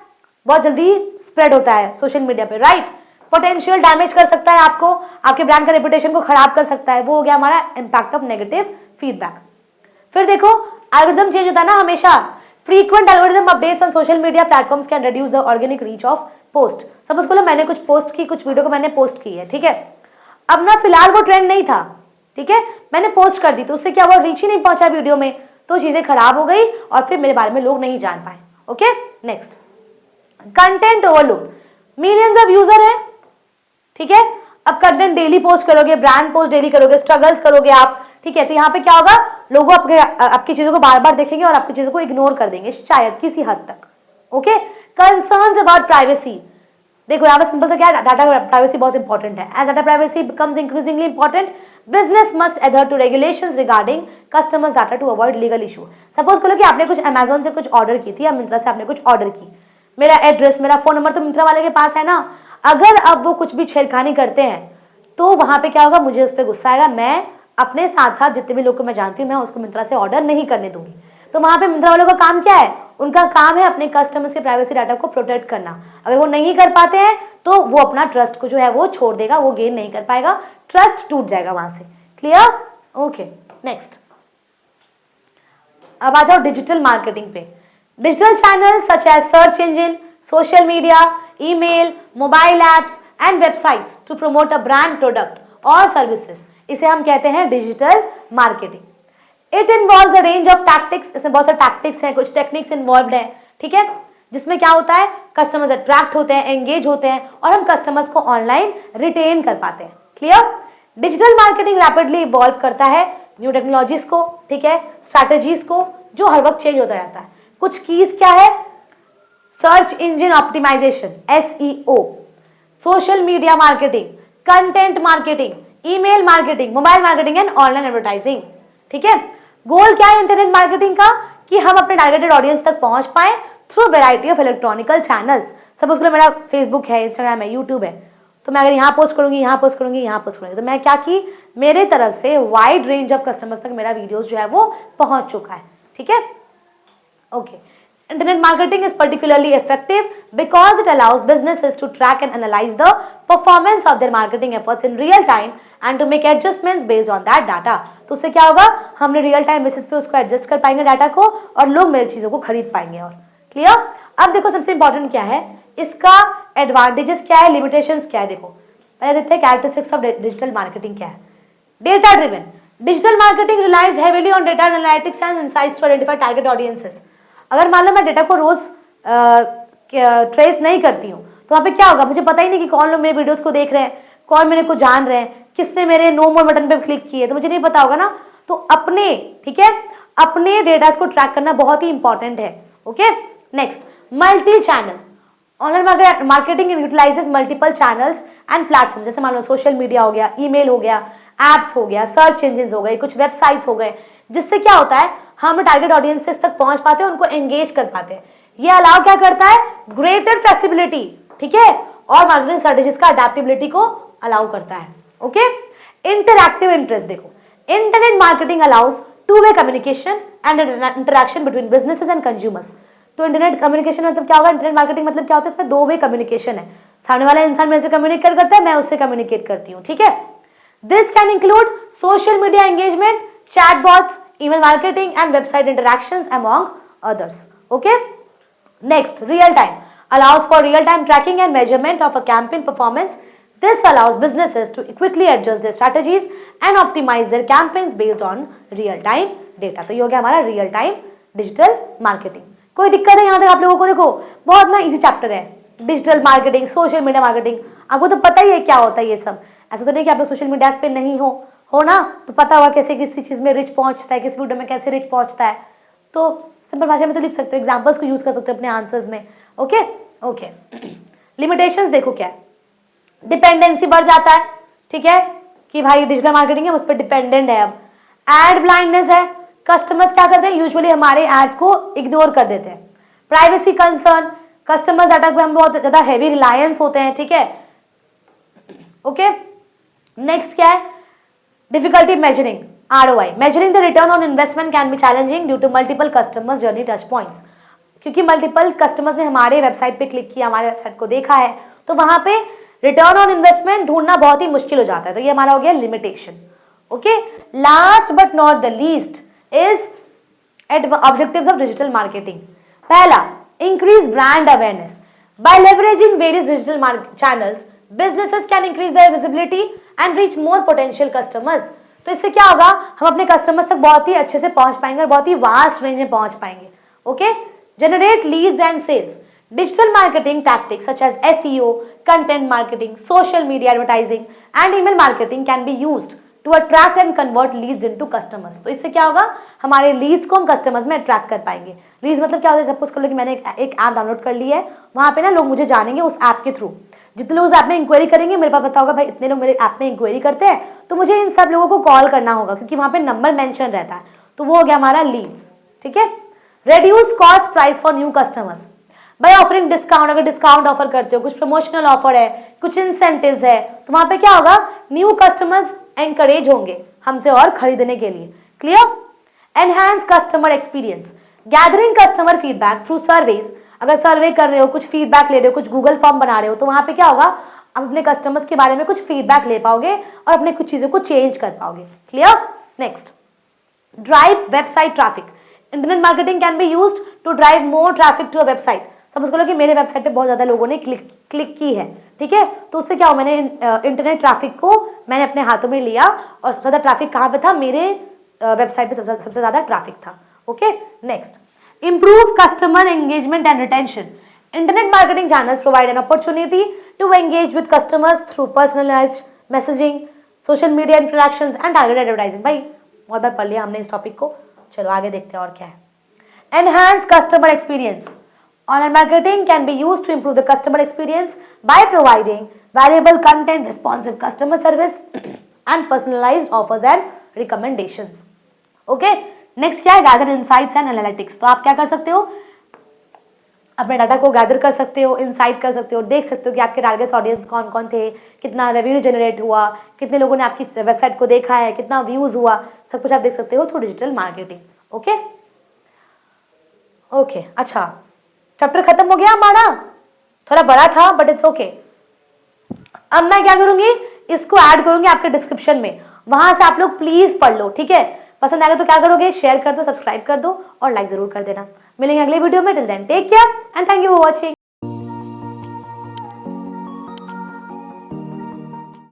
बहुत जल्दी स्प्रेड होता है सोशल मीडिया पे. राइट, पोटेंशियल डैमेज कर सकता है आपको, आपके ब्रांड का रेपुटेशन को खराब कर सकता है. वो हो गया हमारा इंपैक्ट ऑफ नेगेटिव फीडबैक. फिर देखो, एल्गोरिथम चेंज होता है ना हमेशा. Frequent algorithm updates on social media platforms can reduce the organic reach of post. Suppose करो मैंने कुछ पोस्ट की, कुछ वीडियो को मैंने पोस्ट की है, ठीक है, अब ना फिलहाल वो ट्रेंड नहीं था, ठीक है, मैंने पोस्ट कर दी, तो उससे क्या हुआ, रीच ही नहीं पहुंचा वीडियो में, तो चीजें खराब हो गई और फिर मेरे बारे में लोग नहीं जान पाए. Okay, next, content overload. Millions of user है, ठीक है, अब कंटेंट डेली पोस्ट करोगे, ब्रांड पोस्ट डेली करोगे, स्ट्रगल्स करोगे आप, ठीक है, तो यहाँ पे क्या होगा, लोग आपकी चीजों को बार बार देखेंगे और आपकी चीजों को इग्नोर कर देंगे शायद किसी हद तक. Okay, concerns about privacy. देखो यहाँ पे सिंपल से क्या है, डाटा प्राइवेसी बहुत इंपॉर्टेंट है. As data privacy becomes increasingly important, business must adhere to regulations regarding customers data to avoid legal issue. Suppose करो कि आपने कुछ अमेजोन से कुछ ऑर्डर की थी या मिंत्रा से आपने कुछ ऑर्डर की, मेरा एड्रेस, मेरा फोन नंबर तो मिंत्रा वाले के पास है ना. अगर अब वो कुछ भी छेड़खानी करते हैं तो वहां पे क्या होगा, मुझे उस पर गुस्सा आएगा, मैं अपने साथ साथ जितने भी लोग को मैं जानती हूँ मैं उसको मिंत्रा से ऑर्डर नहीं करने दूंगी. तो वहां पे मिंत्रा वालों का काम क्या है, उनका काम है अपने कस्टमर्स के प्राइवेसी डाटा को प्रोटेक्ट करना. अगर वो नहीं कर पाते हैं तो वो अपना ट्रस्ट को जो है वो छोड़ देगा, वो गेन नहीं कर पाएगा, ट्रस्ट टूट जाएगा वहां से. क्लियर. ओके, नेक्स्ट, अब आ जाओ डिजिटल मार्केटिंग पे. Digital channel such as search engine, social media, email, mobile apps and websites to promote a brand, product or services. इसे हम कहते हैं digital marketing. It involves a range of tactics. इसमें बहुत सारे टैक्टिक्स हैं, कुछ टेक्निक्स इन्वॉल्व हैं, ठीक है, जिसमें क्या होता है, कस्टमर्स अट्रैक्ट होते हैं, एंगेज होते हैं और हम कस्टमर्स को ऑनलाइन रिटेन कर पाते हैं. Clear? Digital marketing rapidly evolve करता है न्यू टेक्नोलॉजीज को, ठीक है, स्ट्रैटेजीज को, जो हर वक्त चेंज होता रहता है. कुछ कीज क्या है? Search engine optimisation SEO, social media marketing, content marketing, email marketing, mobile marketing and online advertising. ठीक है. गोल क्या है इंटरनेट मार्केटिंग का? कि हम अपने टारगेटेड ऑडियंस तक पहुंच पाए through variety of electronical channels. Suppose करो मेरा फेसबुक है, इंस्टाग्राम है, यूट्यूब है, तो मैं अगर यहाँ पोस्ट करूंगी, यहाँ पोस्ट करूंगी, यहाँ पोस्ट करूंगी, तो मैं क्या की, मेरे तरफ से वाइड रेंज ऑफ कस्टमर्स तक मेरा वीडियोस जो है वो पहुंच चुका है. ठीक है. Okay. Internet marketing is particularly effective because it allows businesses to track and analyze the performance of their marketing efforts in real time and to make adjustments based on that data. तो उससे क्या होगा, हमने real time basis पे उसको adjust कर पाएंगे data को और लोग मेरी चीजों को खरीद पाएंगे. और क्लियर? अब देखो सबसे इंपॉर्टेंट क्या है, इसका एडवांटेजेस क्या है, लिमिटेशंस क्या है. देखो पहले देखते हैं कैरेक्टरिस्टिक्स ऑफ डिजिटल मार्केटिंग क्या है. Data driven. Digital marketing relies heavily on data analytics and insights to identify target audiences. अगर मान लो मैं डेटा को रोज ट्रेस नहीं करती हूँ तो वहाँ पे क्या होगा, मुझे पता ही नहीं कि कौन लोग मेरे वीडियोस को देख रहे हैं, कौन मेरे को जान रहे हैं, किसने मेरे नो मोर बटन पे क्लिक किए, तो मुझे नहीं पता होगा ना. तो अपने, ठीक है, अपने डेटा को ट्रैक करना बहुत ही इंपॉर्टेंट है. Okay. Next, multi channel. Online marketing utilises multiple channels and platform. जैसे मान लो सोशल मीडिया हो गया, ईमेल हो गया, एप्स हो गया, सर्च इंजिन हो गए, कुछ वेबसाइट्स हो गए, जिससे क्या होता है, हम टारगेट ऑडियंसेस तक पहुंच पाते हैं, उनको एंगेज कर पाते हैं. ये अलाउ क्या करता है, ग्रेटर फ्लेक्सिबिलिटी, ठीक है, और मार्केटिंग स्ट्रेटेजीज का अडेप्टेबिलिटी को अलाउ करता है. ओके. Interactive interest. देखो internet marketing allows two way communication and interaction between businesses and consumers. तो इंटरनेट कम्युनिकेशन मतलब क्या होगा, इंटरनेट मार्केटिंग मतलब क्या होता है, इसमें दो वे कम्युनिकेशन है. सामने वाला इंसान मेरे से कम्युनिकेट करता है, मैं उससे कम्युनिकेट करती हूँ. ठीक है. This can include social media engagement, chatbots, email marketing and website interactions among others. Okay. Next, real time allows for real time tracking and measurement of a campaign performance. This allows businesses to quickly adjust their strategies and optimize their campaigns based on real time data. तो ये हो गया हमारा real time digital marketing. कोई दिक्कत है यहाँ तक आप लोगों को? देखो बहुत ना इजी चैप्टर है, digital marketing, social media marketing. आपको तो पता ही है क्या होता है ये सब. ऐसा तो नहीं कि आप लोग सोशल मीडिया पे नहीं हो ना, तो पता होगा कैसे किसी चीज में रिच पहुंचता है, किस वीडियो में कैसे रिच पहुंचता है. तो सिंपल भाषा में तो लिख सकते हो, एग्जांपल्स को यूज कर सकते हो अपने आंसर्स में. ओके. ओके. लिमिटेशंस देखो क्या है, डिपेंडेंसी बढ़ जाता है. ठीक है, कि भाई डिजिटल मार्केटिंग है, उस पर डिपेंडेंट है. अब एड ब्लाइंडनेस है, कस्टमर्स क्या करते हैं, यूजुअली हमारे एड्स को इग्नोर कर देते हैं. प्राइवेसी कंसर्न, कस्टमर्स डाटा पे हम बहुत ज्यादा हैवी रिलायंस होते हैं. ठीक है. ओके. नेक्स्ट क्या है, difficulty measuring ROI. Measuring the return on investment can be challenging due to multiple customers journey touch points. क्योंकि मल्टीपल कस्टमर्स ने हमारे वेबसाइट पे क्लिक किया, हमारे वेबसाइट को देखा है, तो वहां पे रिटर्न ऑन इन्वेस्टमेंट ढूंढना बहुत ही मुश्किल हो जाता है. तो ये हमारा हो गया limitation. Okay. Last but not the least is objectives of digital marketing. पहला, increase brand awareness. By leveraging various digital channels, businesses can increase their visibility and reach more potential customers. तो इससे क्या होगा, हम अपने कस्टमर्स तक बहुत ही अच्छे से पहुंच पाएंगे और बहुत ही वास्ट रेंज में पहुंच पाएंगे. Okay. Generate leads and sales. Digital marketing tactics such as SEO, content marketing, social media advertising and email marketing can be used to attract and convert leads into customers. तो इससे क्या होगा, हमारे Leeds को हम कस्टमर्स में attract कर पाएंगे. लीड्स मतलब क्या होता है, सपोज कर लो कि मैंने एक ऐप डाउनलोड कर ली है, वहां पे ना लोग मुझे जानेंगे उस ऐप के थ्रू. जितने लोग उस ऐप में इंक्वायरी करेंगे, मेरे पास पता होगा भाई इतने लोग मेरे ऐप में इंक्वायरी करते हैं, तो मुझे इन सब लोगों को कॉल करना होगा क्योंकि वहां पे नंबर मेंशन रहता है. तो वो हो गया हमारा लीड्स. ठीक है. Reduce cost price for new customers by offering discount. अगर डिस्काउंट ऑफर करते हो, कुछ प्रमोशनल ऑफर है, कुछ इंसेंटिव्स है, तो वहां पे क्या होगा, न्यू कस्टमर्स एंकरेज होंगे हमसे और खरीदने के लिए. Clear. Enhance customer experience. Gathering customer feedback through surveys. अगर सर्वे कर रहे हो, कुछ फीडबैक ले रहे हो, कुछ गूगल फॉर्म बना रहे हो, तो वहां पे क्या होगा, आप अपने कस्टमर्स के बारे में कुछ फीडबैक ले पाओगे और अपने कुछ चीजों को चेंज कर पाओगे. Clear. Next, drive website traffic. Internet marketing can be used to drive more traffic to a website. समझ लो कि मेरे वेबसाइट पे बहुत ज़्यादा लोगों ने क्लिक की है, ठीक है, तो उससे क्या हो, मैंने इंटरनेट ट्रैफिक को मैंने अपने हाथों में लिया और सबसे ज़्यादा ट्रैफिक कहाँ पे था, मेरे वेबसाइट पे सबसे ज़्यादा ट्रैफिक था। Okay, next, improve customer engagement and retention. Internet marketing channels provide an opportunity to engage with customers through personalized messaging, social media interactions and targeted advertising. भाई बहुत बार पढ़ लिया हमने इस टॉपिक को, चलो आगे देखते हैं और क्या है। Enhance customer experience. Online marketing can be used to improve the customer experience by providing valuable content, responsive customer service and personalized offers and recommendations. Okay? Next क्या है, गैदर इनसाइट्स एंड एनालिटिक्स। तो आप क्या कर सकते हो, अपने data को गैदर कर सकते हो, इनसाइट कर सकते हो, देख सकते हो कि आपके टारगेट ऑडियंस कौन कौन थे, कितना रेवेन्यू जनरेट हुआ, कितने लोगों ने आपकी वेबसाइट को देखा है, कितना व्यूज हुआ, सब कुछ आप देख सकते हो through digital marketing. Okay okay, अच्छा चैप्टर खत्म हो गया हमारा, थोड़ा बड़ा था बट इट्स ओके। अब मैं क्या करूंगी, इसको ऐड करूंगी आपके डिस्क्रिप्शन में, वहां से आप लोग प्लीज पढ़ लो, ठीक है। पसंद आएगा तो क्या करोगे, शेयर कर दो, सब्सक्राइब कर दो और लाइक जरूर कर देना। मिलेंगे अगले वीडियो में, till then take care and thank you for watching.